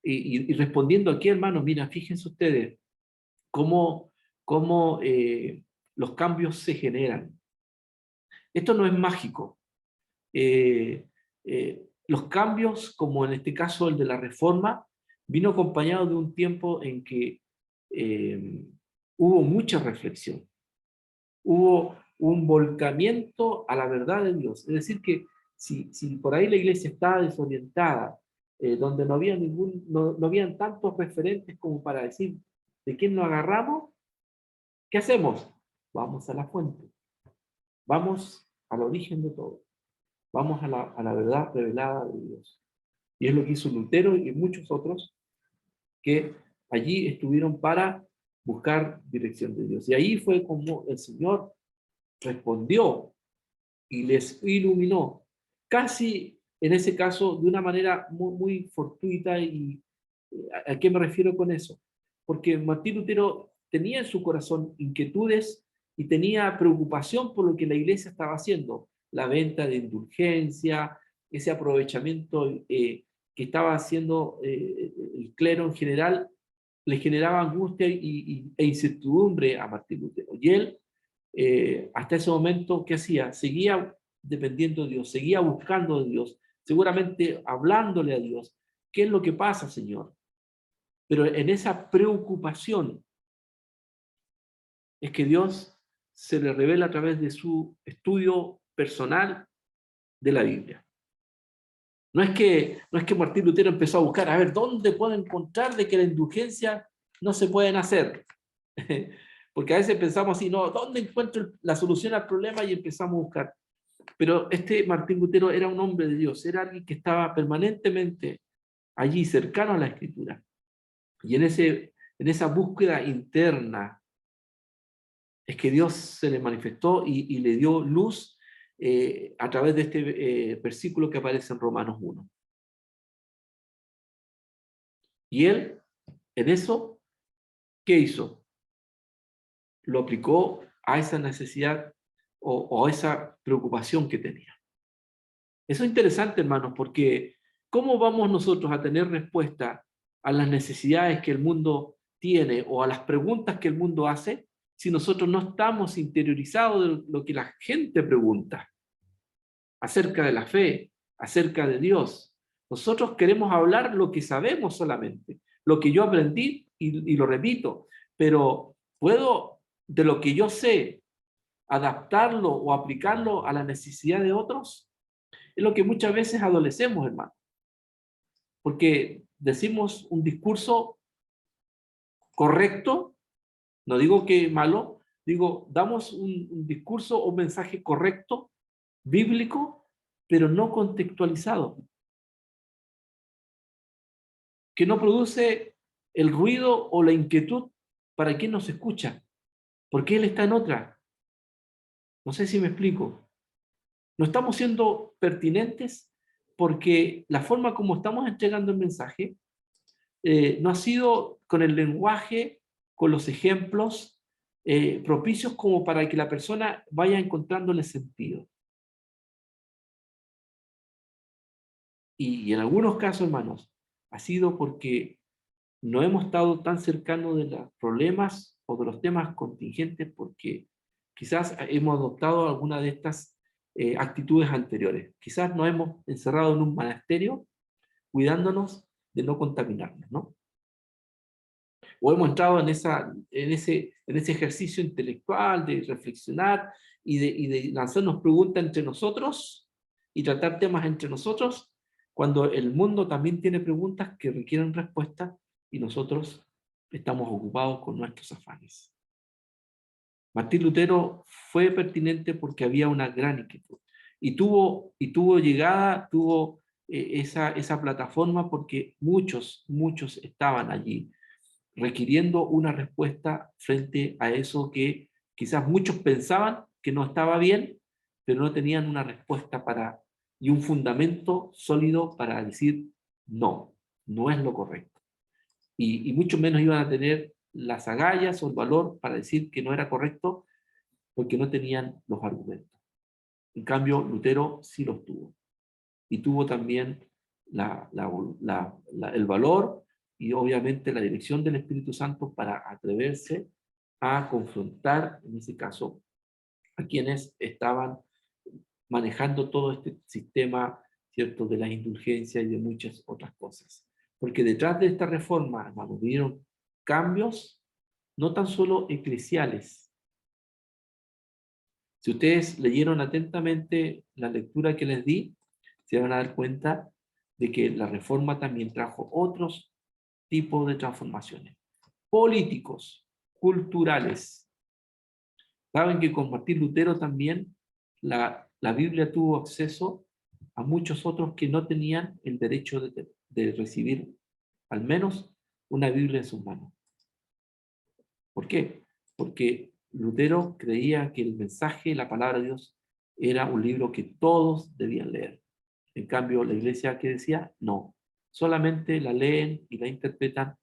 y respondiendo aquí, hermanos, mira, fíjense ustedes cómo los cambios se generan. Esto no es mágico. Los cambios, como en este caso el de la reforma, vino acompañado de un tiempo en que hubo mucha reflexión, hubo un volcamiento a la verdad de Dios. Es decir, que si por ahí la iglesia estaba desorientada, donde no habían tantos referentes como para decir de quién nos agarramos, ¿qué hacemos? Vamos a la fuente, vamos al origen de todo. Vamos a la verdad revelada de Dios. Y es lo que hizo Lutero y muchos otros que allí estuvieron para buscar dirección de Dios. Y ahí fue como el Señor respondió y les iluminó, casi en ese caso de una manera muy, muy fortuita. ¿Y a qué me refiero con eso? Porque Martín Lutero tenía en su corazón inquietudes y tenía preocupación por lo que la iglesia estaba haciendo. La venta de indulgencia, ese aprovechamiento que estaba haciendo el clero en general, le generaba angustia e incertidumbre a Martín Lutero. Y él, hasta ese momento, ¿qué hacía? Seguía dependiendo de Dios, seguía buscando a Dios, seguramente hablándole a Dios. ¿Qué es lo que pasa, Señor? Pero en esa preocupación es que Dios se le revela a través de su estudio personal de la Biblia. No es que Martín Lutero empezó a buscar, a ver, ¿dónde puedo encontrar de que la indulgencia no se pueden hacer? Porque a veces pensamos así, no, ¿dónde encuentro la solución al problema? Y empezamos a buscar. Pero este Martín Lutero era un hombre de Dios, era alguien que estaba permanentemente allí, cercano a la Escritura. Y en esa búsqueda interna es que Dios se le manifestó y le dio luz a través de este versículo que aparece en Romanos 1. Y él, en eso, ¿qué hizo? Lo aplicó a esa necesidad o a esa preocupación que tenía. Eso es interesante, hermanos, porque ¿cómo vamos nosotros a tener respuesta a las necesidades que el mundo tiene o a las preguntas que el mundo hace si nosotros no estamos interiorizados de lo que la gente pregunta acerca de la fe, acerca de Dios? Nosotros queremos hablar lo que sabemos solamente, lo que yo aprendí y lo repito, pero ¿puedo de lo que yo sé adaptarlo o aplicarlo a la necesidad de otros? Es lo que muchas veces adolecemos, hermano. Porque decimos un discurso correcto, no digo que malo, digo, damos un discurso o un mensaje correcto, bíblico, pero no contextualizado. Que no produce el ruido o la inquietud para quien nos escucha, porque él está en otra. No sé si me explico. No estamos siendo pertinentes porque la forma como estamos entregando el mensaje no ha sido con el lenguaje, con los ejemplos propicios como para que la persona vaya encontrándole sentido. Y en algunos casos, hermanos, ha sido porque no hemos estado tan cercanos de los problemas o de los temas contingentes porque quizás hemos adoptado alguna de estas actitudes anteriores. Quizás nos hemos encerrado en un monasterio cuidándonos de no contaminarnos, ¿no? O hemos entrado en ese ejercicio intelectual de reflexionar y de lanzarnos preguntas entre nosotros y tratar temas entre nosotros, cuando el mundo también tiene preguntas que requieren respuestas y nosotros estamos ocupados con nuestros afanes. Martín Lutero fue pertinente porque había una gran inquietud y tuvo llegada, tuvo esa plataforma porque muchos estaban allí requiriendo una respuesta frente a eso que quizás muchos pensaban que no estaba bien, pero no tenían una respuesta y un fundamento sólido para decir no, no es lo correcto. Y mucho menos iban a tener las agallas o el valor para decir que no era correcto porque no tenían los argumentos. En cambio, Lutero sí los tuvo. Y tuvo también el valor y obviamente la dirección del Espíritu Santo para atreverse a confrontar, en ese caso, a quienes estaban manejando todo este sistema, ¿cierto?, de las indulgencias y de muchas otras cosas. Porque detrás de esta reforma, hermanos, vinieron cambios no tan solo eclesiales. Si ustedes leyeron atentamente la lectura que les di, se van a dar cuenta de que la reforma también trajo otros tipos de transformaciones. Políticos, culturales. Saben que con Martín Lutero también la Biblia tuvo acceso a muchos otros que no tenían el derecho de recibir al menos una Biblia en sus manos. ¿Por qué? Porque Lutero creía que el mensaje, la palabra de Dios, era un libro que todos debían leer. En cambio, la iglesia que decía, no, solamente la leen y la interpretan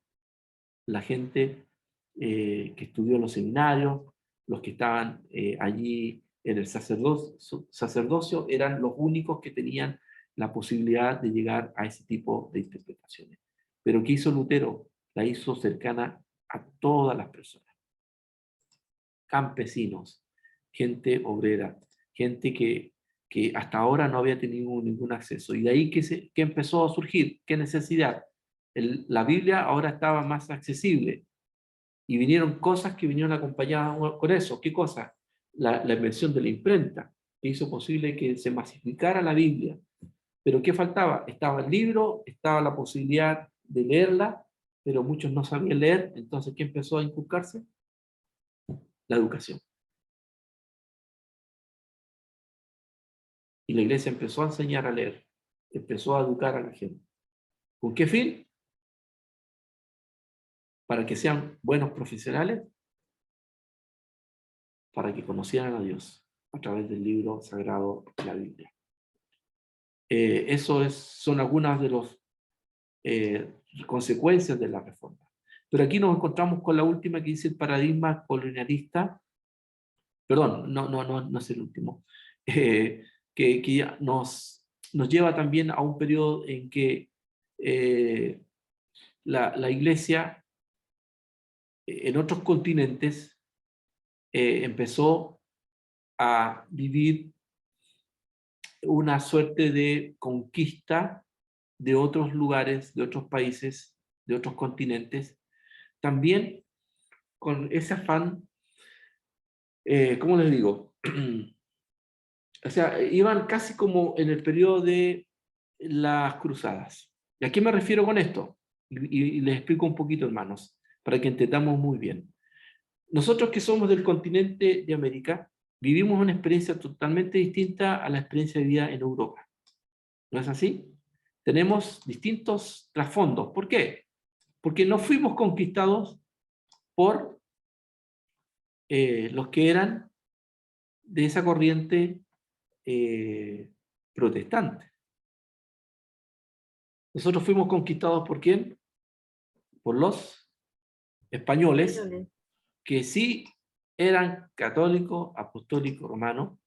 la gente que estudió en los seminarios, los que estaban allí en el sacerdocio, eran los únicos que tenían la posibilidad de llegar a ese tipo de interpretaciones. Pero ¿qué hizo Lutero? La hizo cercana a todas las personas. Campesinos, gente obrera, gente que que hasta ahora no había tenido ningún acceso. Y de ahí que empezó a surgir, qué necesidad. La Biblia ahora estaba más accesible, y vinieron cosas que vinieron acompañadas con eso. ¿Qué cosas? La invención de la imprenta, que hizo posible que se masificara la Biblia. Pero ¿qué faltaba? Estaba el libro, estaba la posibilidad de leerla, pero muchos no sabían leer. Entonces, ¿qué empezó a inculcarse? La educación. Y la iglesia empezó a enseñar a leer, empezó a educar a la gente. ¿Con qué fin? Para que sean buenos profesionales, para que conocieran a Dios a través del libro sagrado de la Biblia. Son algunas de las consecuencias de la reforma. Pero aquí nos encontramos con la última, que dice el paradigma colonialista. Perdón, no es el último. Que ya nos lleva también a un periodo en que la iglesia en otros continentes empezó a vivir una suerte de conquista de otros lugares, de otros países, de otros continentes, también con ese afán, ¿cómo les digo? O sea, iban casi como en el periodo de las cruzadas. ¿Y a qué me refiero con esto? Y les explico un poquito, hermanos, para que entendamos muy bien. Nosotros que somos del continente de América, vivimos una experiencia totalmente distinta a la experiencia vivida en Europa. ¿No es así? Tenemos distintos trasfondos. ¿Por qué? Porque no fuimos conquistados por los que eran de esa corriente protestante. Nosotros fuimos conquistados ¿por quién? Por los españoles, que sí eran católicos, apostólicos, romanos,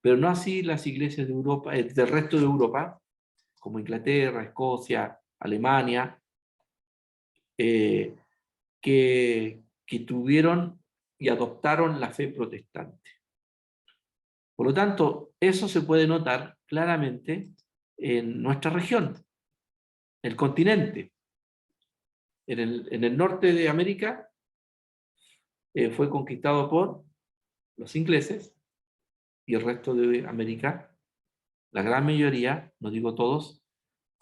pero no así las iglesias de Europa, del resto de Europa, como Inglaterra, Escocia, Alemania, que tuvieron y adoptaron la fe protestante. Por lo tanto, eso se puede notar claramente en nuestra región, el continente. En el norte de América fue conquistado por los ingleses, y el resto de América, la gran mayoría, no digo todos,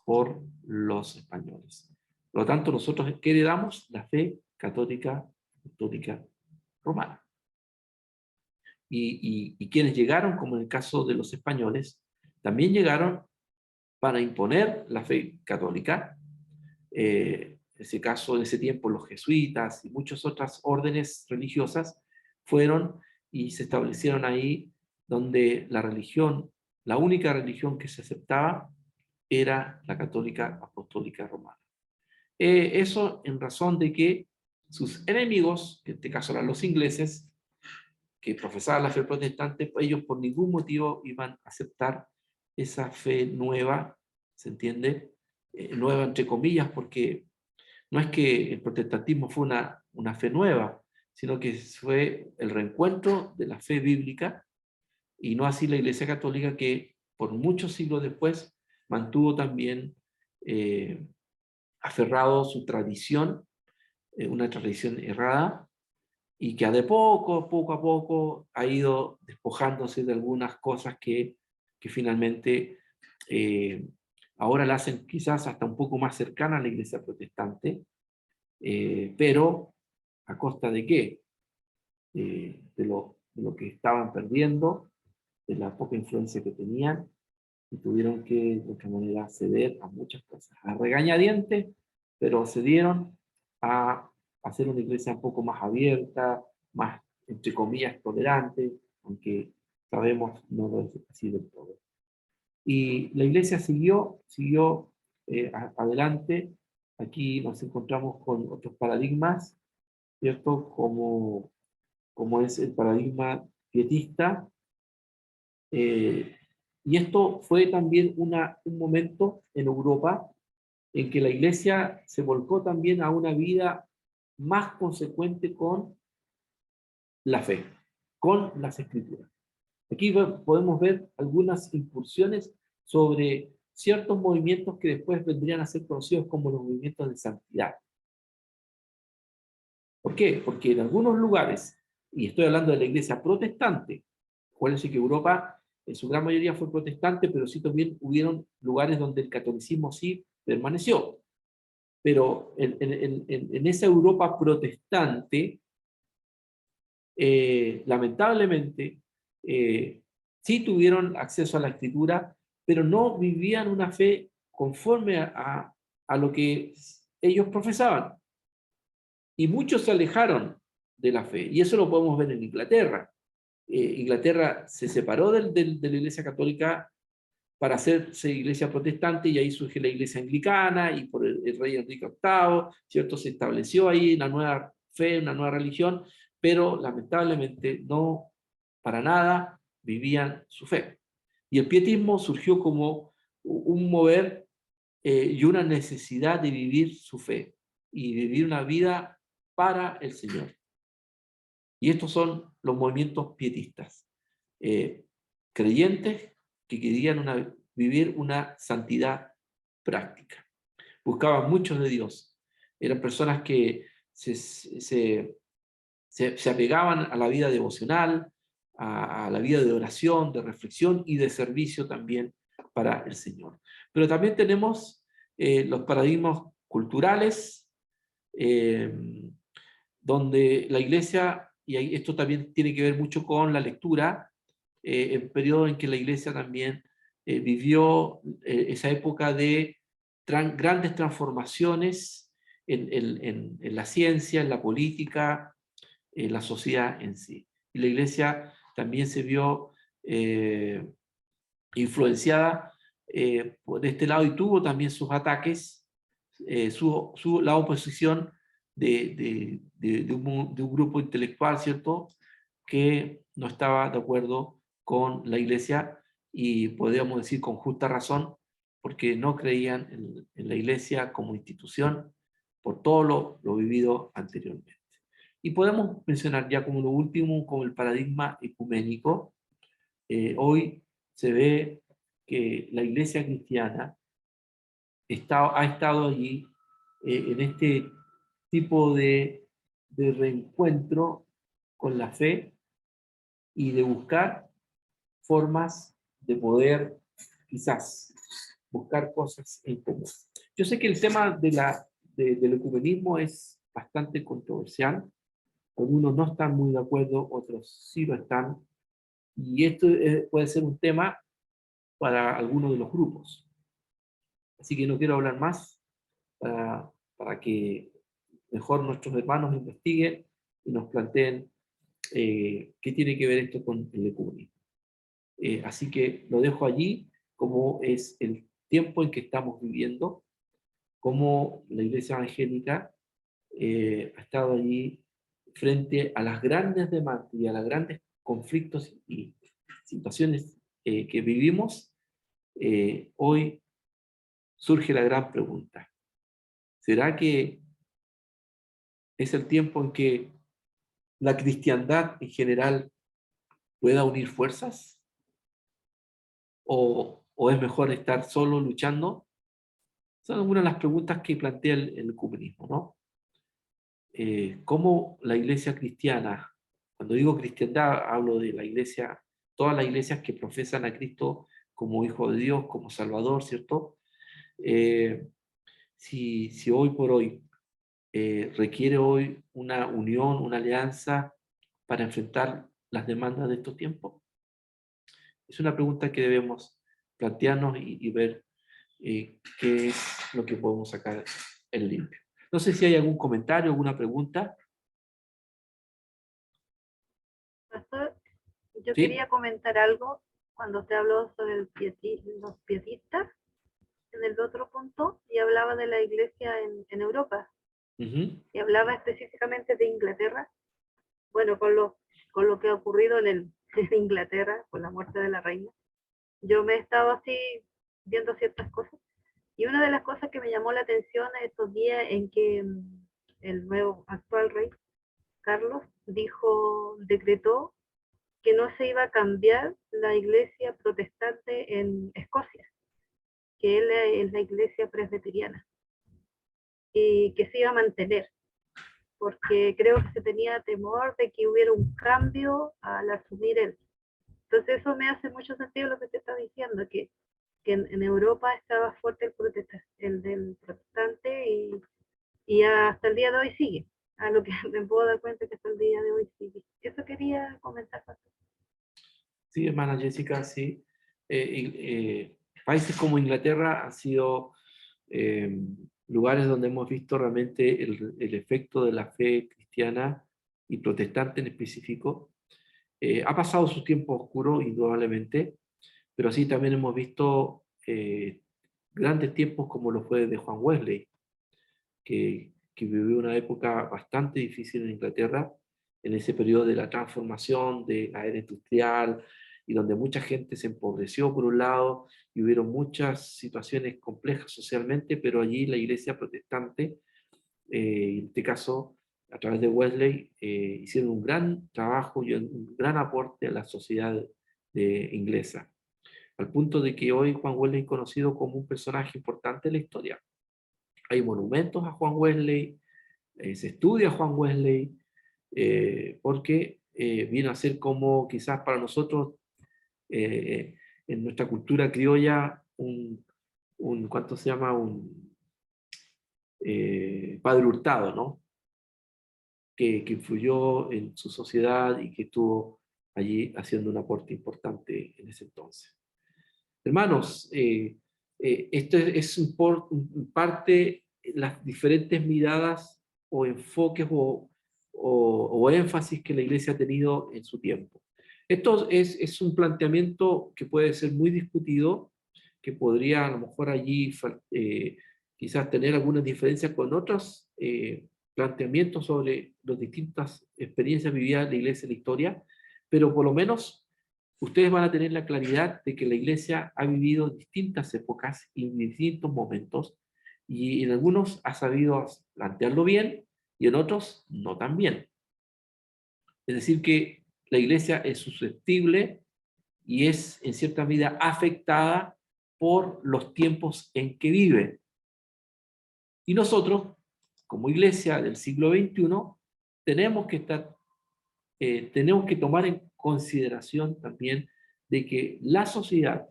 por los españoles. Por lo tanto, nosotros ¿qué heredamos? La fe católica, apostólica, romana. Y quienes llegaron, como en el caso de los españoles, también llegaron para imponer la fe católica. En ese caso, en ese tiempo, los jesuitas y muchas otras órdenes religiosas fueron y se establecieron ahí, donde la religión, la única religión que se aceptaba, era la católica apostólica romana. Eso en razón de que sus enemigos, que en este caso eran los ingleses, que profesaban la fe protestante, pues ellos por ningún motivo iban a aceptar esa fe nueva, ¿se entiende? Nueva entre comillas, porque no es que el protestantismo fue una fe nueva, sino que fue el reencuentro de la fe bíblica, y no así la Iglesia Católica, que por muchos siglos después mantuvo también aferrado su tradición, una tradición errada, y que poco a poco ha ido despojándose de algunas cosas que finalmente ahora la hacen quizás hasta un poco más cercana a la iglesia protestante, pero ¿a costa de qué? De lo que estaban perdiendo, de la poca influencia que tenían, y tuvieron que de otra manera ceder a muchas cosas, a regañadientes, pero cedieron a hacer una iglesia un poco más abierta, más, entre comillas, tolerante, aunque sabemos no lo es así del todo. Y la iglesia siguió adelante. Aquí nos encontramos con otros paradigmas, ¿cierto? Como es el paradigma pietista. Y esto fue también un momento en Europa en que la iglesia se volcó también a una vida más consecuente con la fe, con las escrituras. Aquí podemos ver algunas incursiones sobre ciertos movimientos que después vendrían a ser conocidos como los movimientos de santidad. ¿Por qué? Porque en algunos lugares, y estoy hablando de la iglesia protestante, acuérdense que Europa en su gran mayoría fue protestante, pero sí también hubieron lugares donde el catolicismo sí permaneció. Pero en esa Europa protestante, lamentablemente, sí tuvieron acceso a la escritura, pero no vivían una fe conforme a lo que ellos profesaban. Y muchos se alejaron de la fe, y eso lo podemos ver en Inglaterra. Inglaterra se separó de la Iglesia Católica para hacerse iglesia protestante, y ahí surge la iglesia anglicana, y por el rey Enrique VIII, ¿cierto? Se estableció ahí una nueva fe, una nueva religión, pero lamentablemente no para nada vivían su fe. Y el pietismo surgió como un mover y una necesidad de vivir su fe, y vivir una vida para el Señor. Y estos son los movimientos pietistas. Creyentes que querían vivir una santidad práctica. Buscaban mucho de Dios. Eran personas que se apegaban a la vida devocional, a la vida de oración, de reflexión y de servicio también para el Señor. Pero también tenemos los paradigmas culturales, donde la iglesia, y esto también tiene que ver mucho con la lectura, el periodo en que la iglesia también vivió esa época de grandes transformaciones en la ciencia, en la política, en la sociedad en sí. Y la iglesia también se vio influenciada por este lado, y tuvo también sus ataques, la oposición de un grupo intelectual, ¿cierto?, que no estaba de acuerdo con la iglesia, y podríamos decir con justa razón, porque no creían en la iglesia como institución por todo lo vivido anteriormente. Y podemos mencionar ya como lo último, como el paradigma ecuménico. Hoy se ve que la iglesia cristiana ha estado allí en este tipo de reencuentro con la fe, y de buscar formas de poder quizás buscar cosas en común. Yo sé que el tema del ecumenismo es bastante controversial. Algunos no están muy de acuerdo, otros sí lo están. Y esto puede ser un tema para algunos de los grupos. Así que no quiero hablar más para que mejor nuestros hermanos investiguen y nos planteen qué tiene que ver esto con el ecumenismo. Así que lo dejo allí, como es el tiempo en que estamos viviendo, como la Iglesia Evangélica ha estado allí frente a las grandes demandas y a los grandes conflictos y situaciones que vivimos. Hoy surge la gran pregunta: ¿será que es el tiempo en que la cristiandad en general pueda unir fuerzas? ¿O es mejor estar solo luchando? Son algunas de las preguntas que plantea el ecumenismo, ¿no? ¿Cómo la iglesia cristiana, cuando digo cristiandad, hablo de la iglesia, todas las iglesias que profesan a Cristo como Hijo de Dios, como Salvador, ¿cierto? Si hoy por hoy requiere hoy una unión, una alianza para enfrentar las demandas de estos tiempos. Es una pregunta que debemos plantearnos y ver qué es lo que podemos sacar en limpio. No sé si hay algún comentario, alguna pregunta. Pastor, yo ¿Sí? quería comentar algo cuando usted habló sobre los pietistas en el otro punto, y hablaba de la iglesia en Europa, y hablaba específicamente de Inglaterra. Bueno, con lo que ha ocurrido en Inglaterra, con la muerte de la reina, yo me he estado así viendo ciertas cosas, y una de las cosas que me llamó la atención estos días en que el nuevo actual rey, Carlos, decretó que no se iba a cambiar la iglesia protestante en Escocia, que es la iglesia presbiteriana, y que se iba a mantener, porque creo que se tenía temor de que hubiera un cambio al asumir él. Entonces eso me hace mucho sentido lo que te está diciendo, que en Europa estaba fuerte el del protestante y hasta el día de hoy sigue. A lo que me puedo dar cuenta que hasta el día de hoy sigue. Eso quería comentar, Pastor. Sí, hermana Jessica, sí. Países como Inglaterra han sido lugares donde hemos visto realmente el efecto de la fe cristiana y protestante en específico. Ha pasado su tiempo oscuro, indudablemente, pero sí también hemos visto grandes tiempos como lo fue de Juan Wesley, que vivió una época bastante difícil en Inglaterra, en ese periodo de la transformación de la era industrial, y donde mucha gente se empobreció por un lado, y hubieron muchas situaciones complejas socialmente, pero allí la iglesia protestante, en este caso, a través de Wesley, hicieron un gran trabajo y un gran aporte a la sociedad inglesa, al punto de que hoy Juan Wesley es conocido como un personaje importante en la historia. Hay monumentos a Juan Wesley, se estudia a Juan Wesley, porque viene a ser como quizás para nosotros, en nuestra cultura criolla, ¿cuánto se llama? Un Padre Hurtado, ¿no? Que influyó en su sociedad y que estuvo allí haciendo un aporte importante en ese entonces. Hermanos, esto es parte las diferentes miradas o enfoques o énfasis que la Iglesia ha tenido en su tiempo. Esto es un planteamiento que puede ser muy discutido, que podría a lo mejor allí quizás tener algunas diferencias con otros planteamientos sobre las distintas experiencias vividas en la Iglesia en la historia, pero por lo menos ustedes van a tener la claridad de que la Iglesia ha vivido distintas épocas y distintos momentos, y en algunos ha sabido plantearlo bien y en otros no tan bien. Es decir, que la Iglesia es susceptible y es en cierta medida afectada por los tiempos en que vive. Y nosotros, como Iglesia del siglo XXI, tenemos que tomar en consideración también de que la sociedad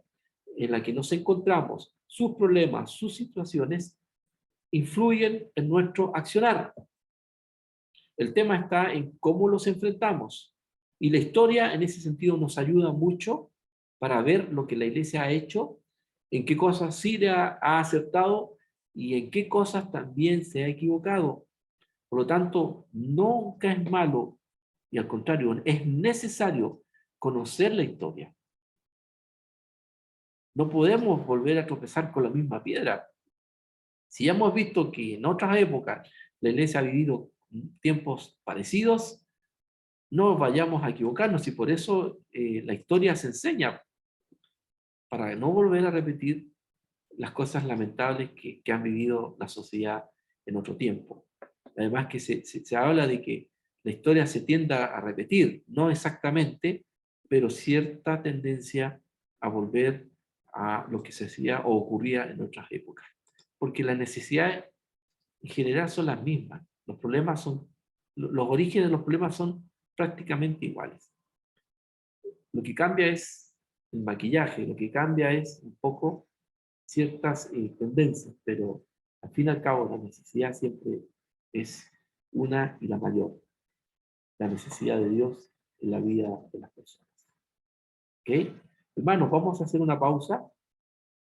en la que nos encontramos, sus problemas, sus situaciones, influyen en nuestro accionar. El tema está en cómo los enfrentamos. Y la historia en ese sentido nos ayuda mucho para ver lo que la Iglesia ha hecho, en qué cosas sí ha acertado y en qué cosas también se ha equivocado. Por lo tanto, nunca es malo, y al contrario, es necesario conocer la historia. No podemos volver a tropezar con la misma piedra. Si ya hemos visto que en otras épocas la Iglesia ha vivido tiempos parecidos, no vayamos a equivocarnos, y por eso la historia se enseña, para no volver a repetir las cosas lamentables que han vivido la sociedad en otro tiempo. Además que se habla de que la historia se tienda a repetir, no exactamente, pero cierta tendencia a volver a lo que se hacía o ocurría en otras épocas. Porque las necesidades en general son las mismas. Los orígenes de los problemas son prácticamente iguales. Lo que cambia es el maquillaje, lo que cambia es un poco ciertas tendencias, pero al fin y al cabo la necesidad siempre es una y la mayor: la necesidad de Dios en la vida de las personas. ¿Ok? Hermanos, vamos a hacer una pausa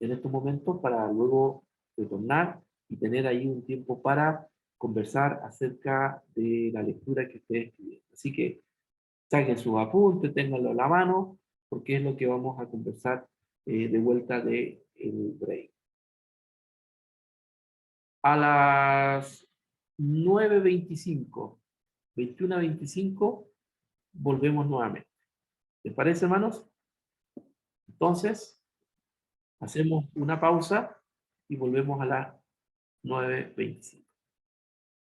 en estos momentos para luego retornar y tener ahí un tiempo para conversar acerca de la lectura que ustedes escribieron. Así que saquen sus apuntes, ténganlo a la mano, porque es lo que vamos a conversar de vuelta del break. A las 9:25, 21:25, volvemos nuevamente. ¿Les parece, hermanos? Entonces, hacemos una pausa y volvemos a las 9:25.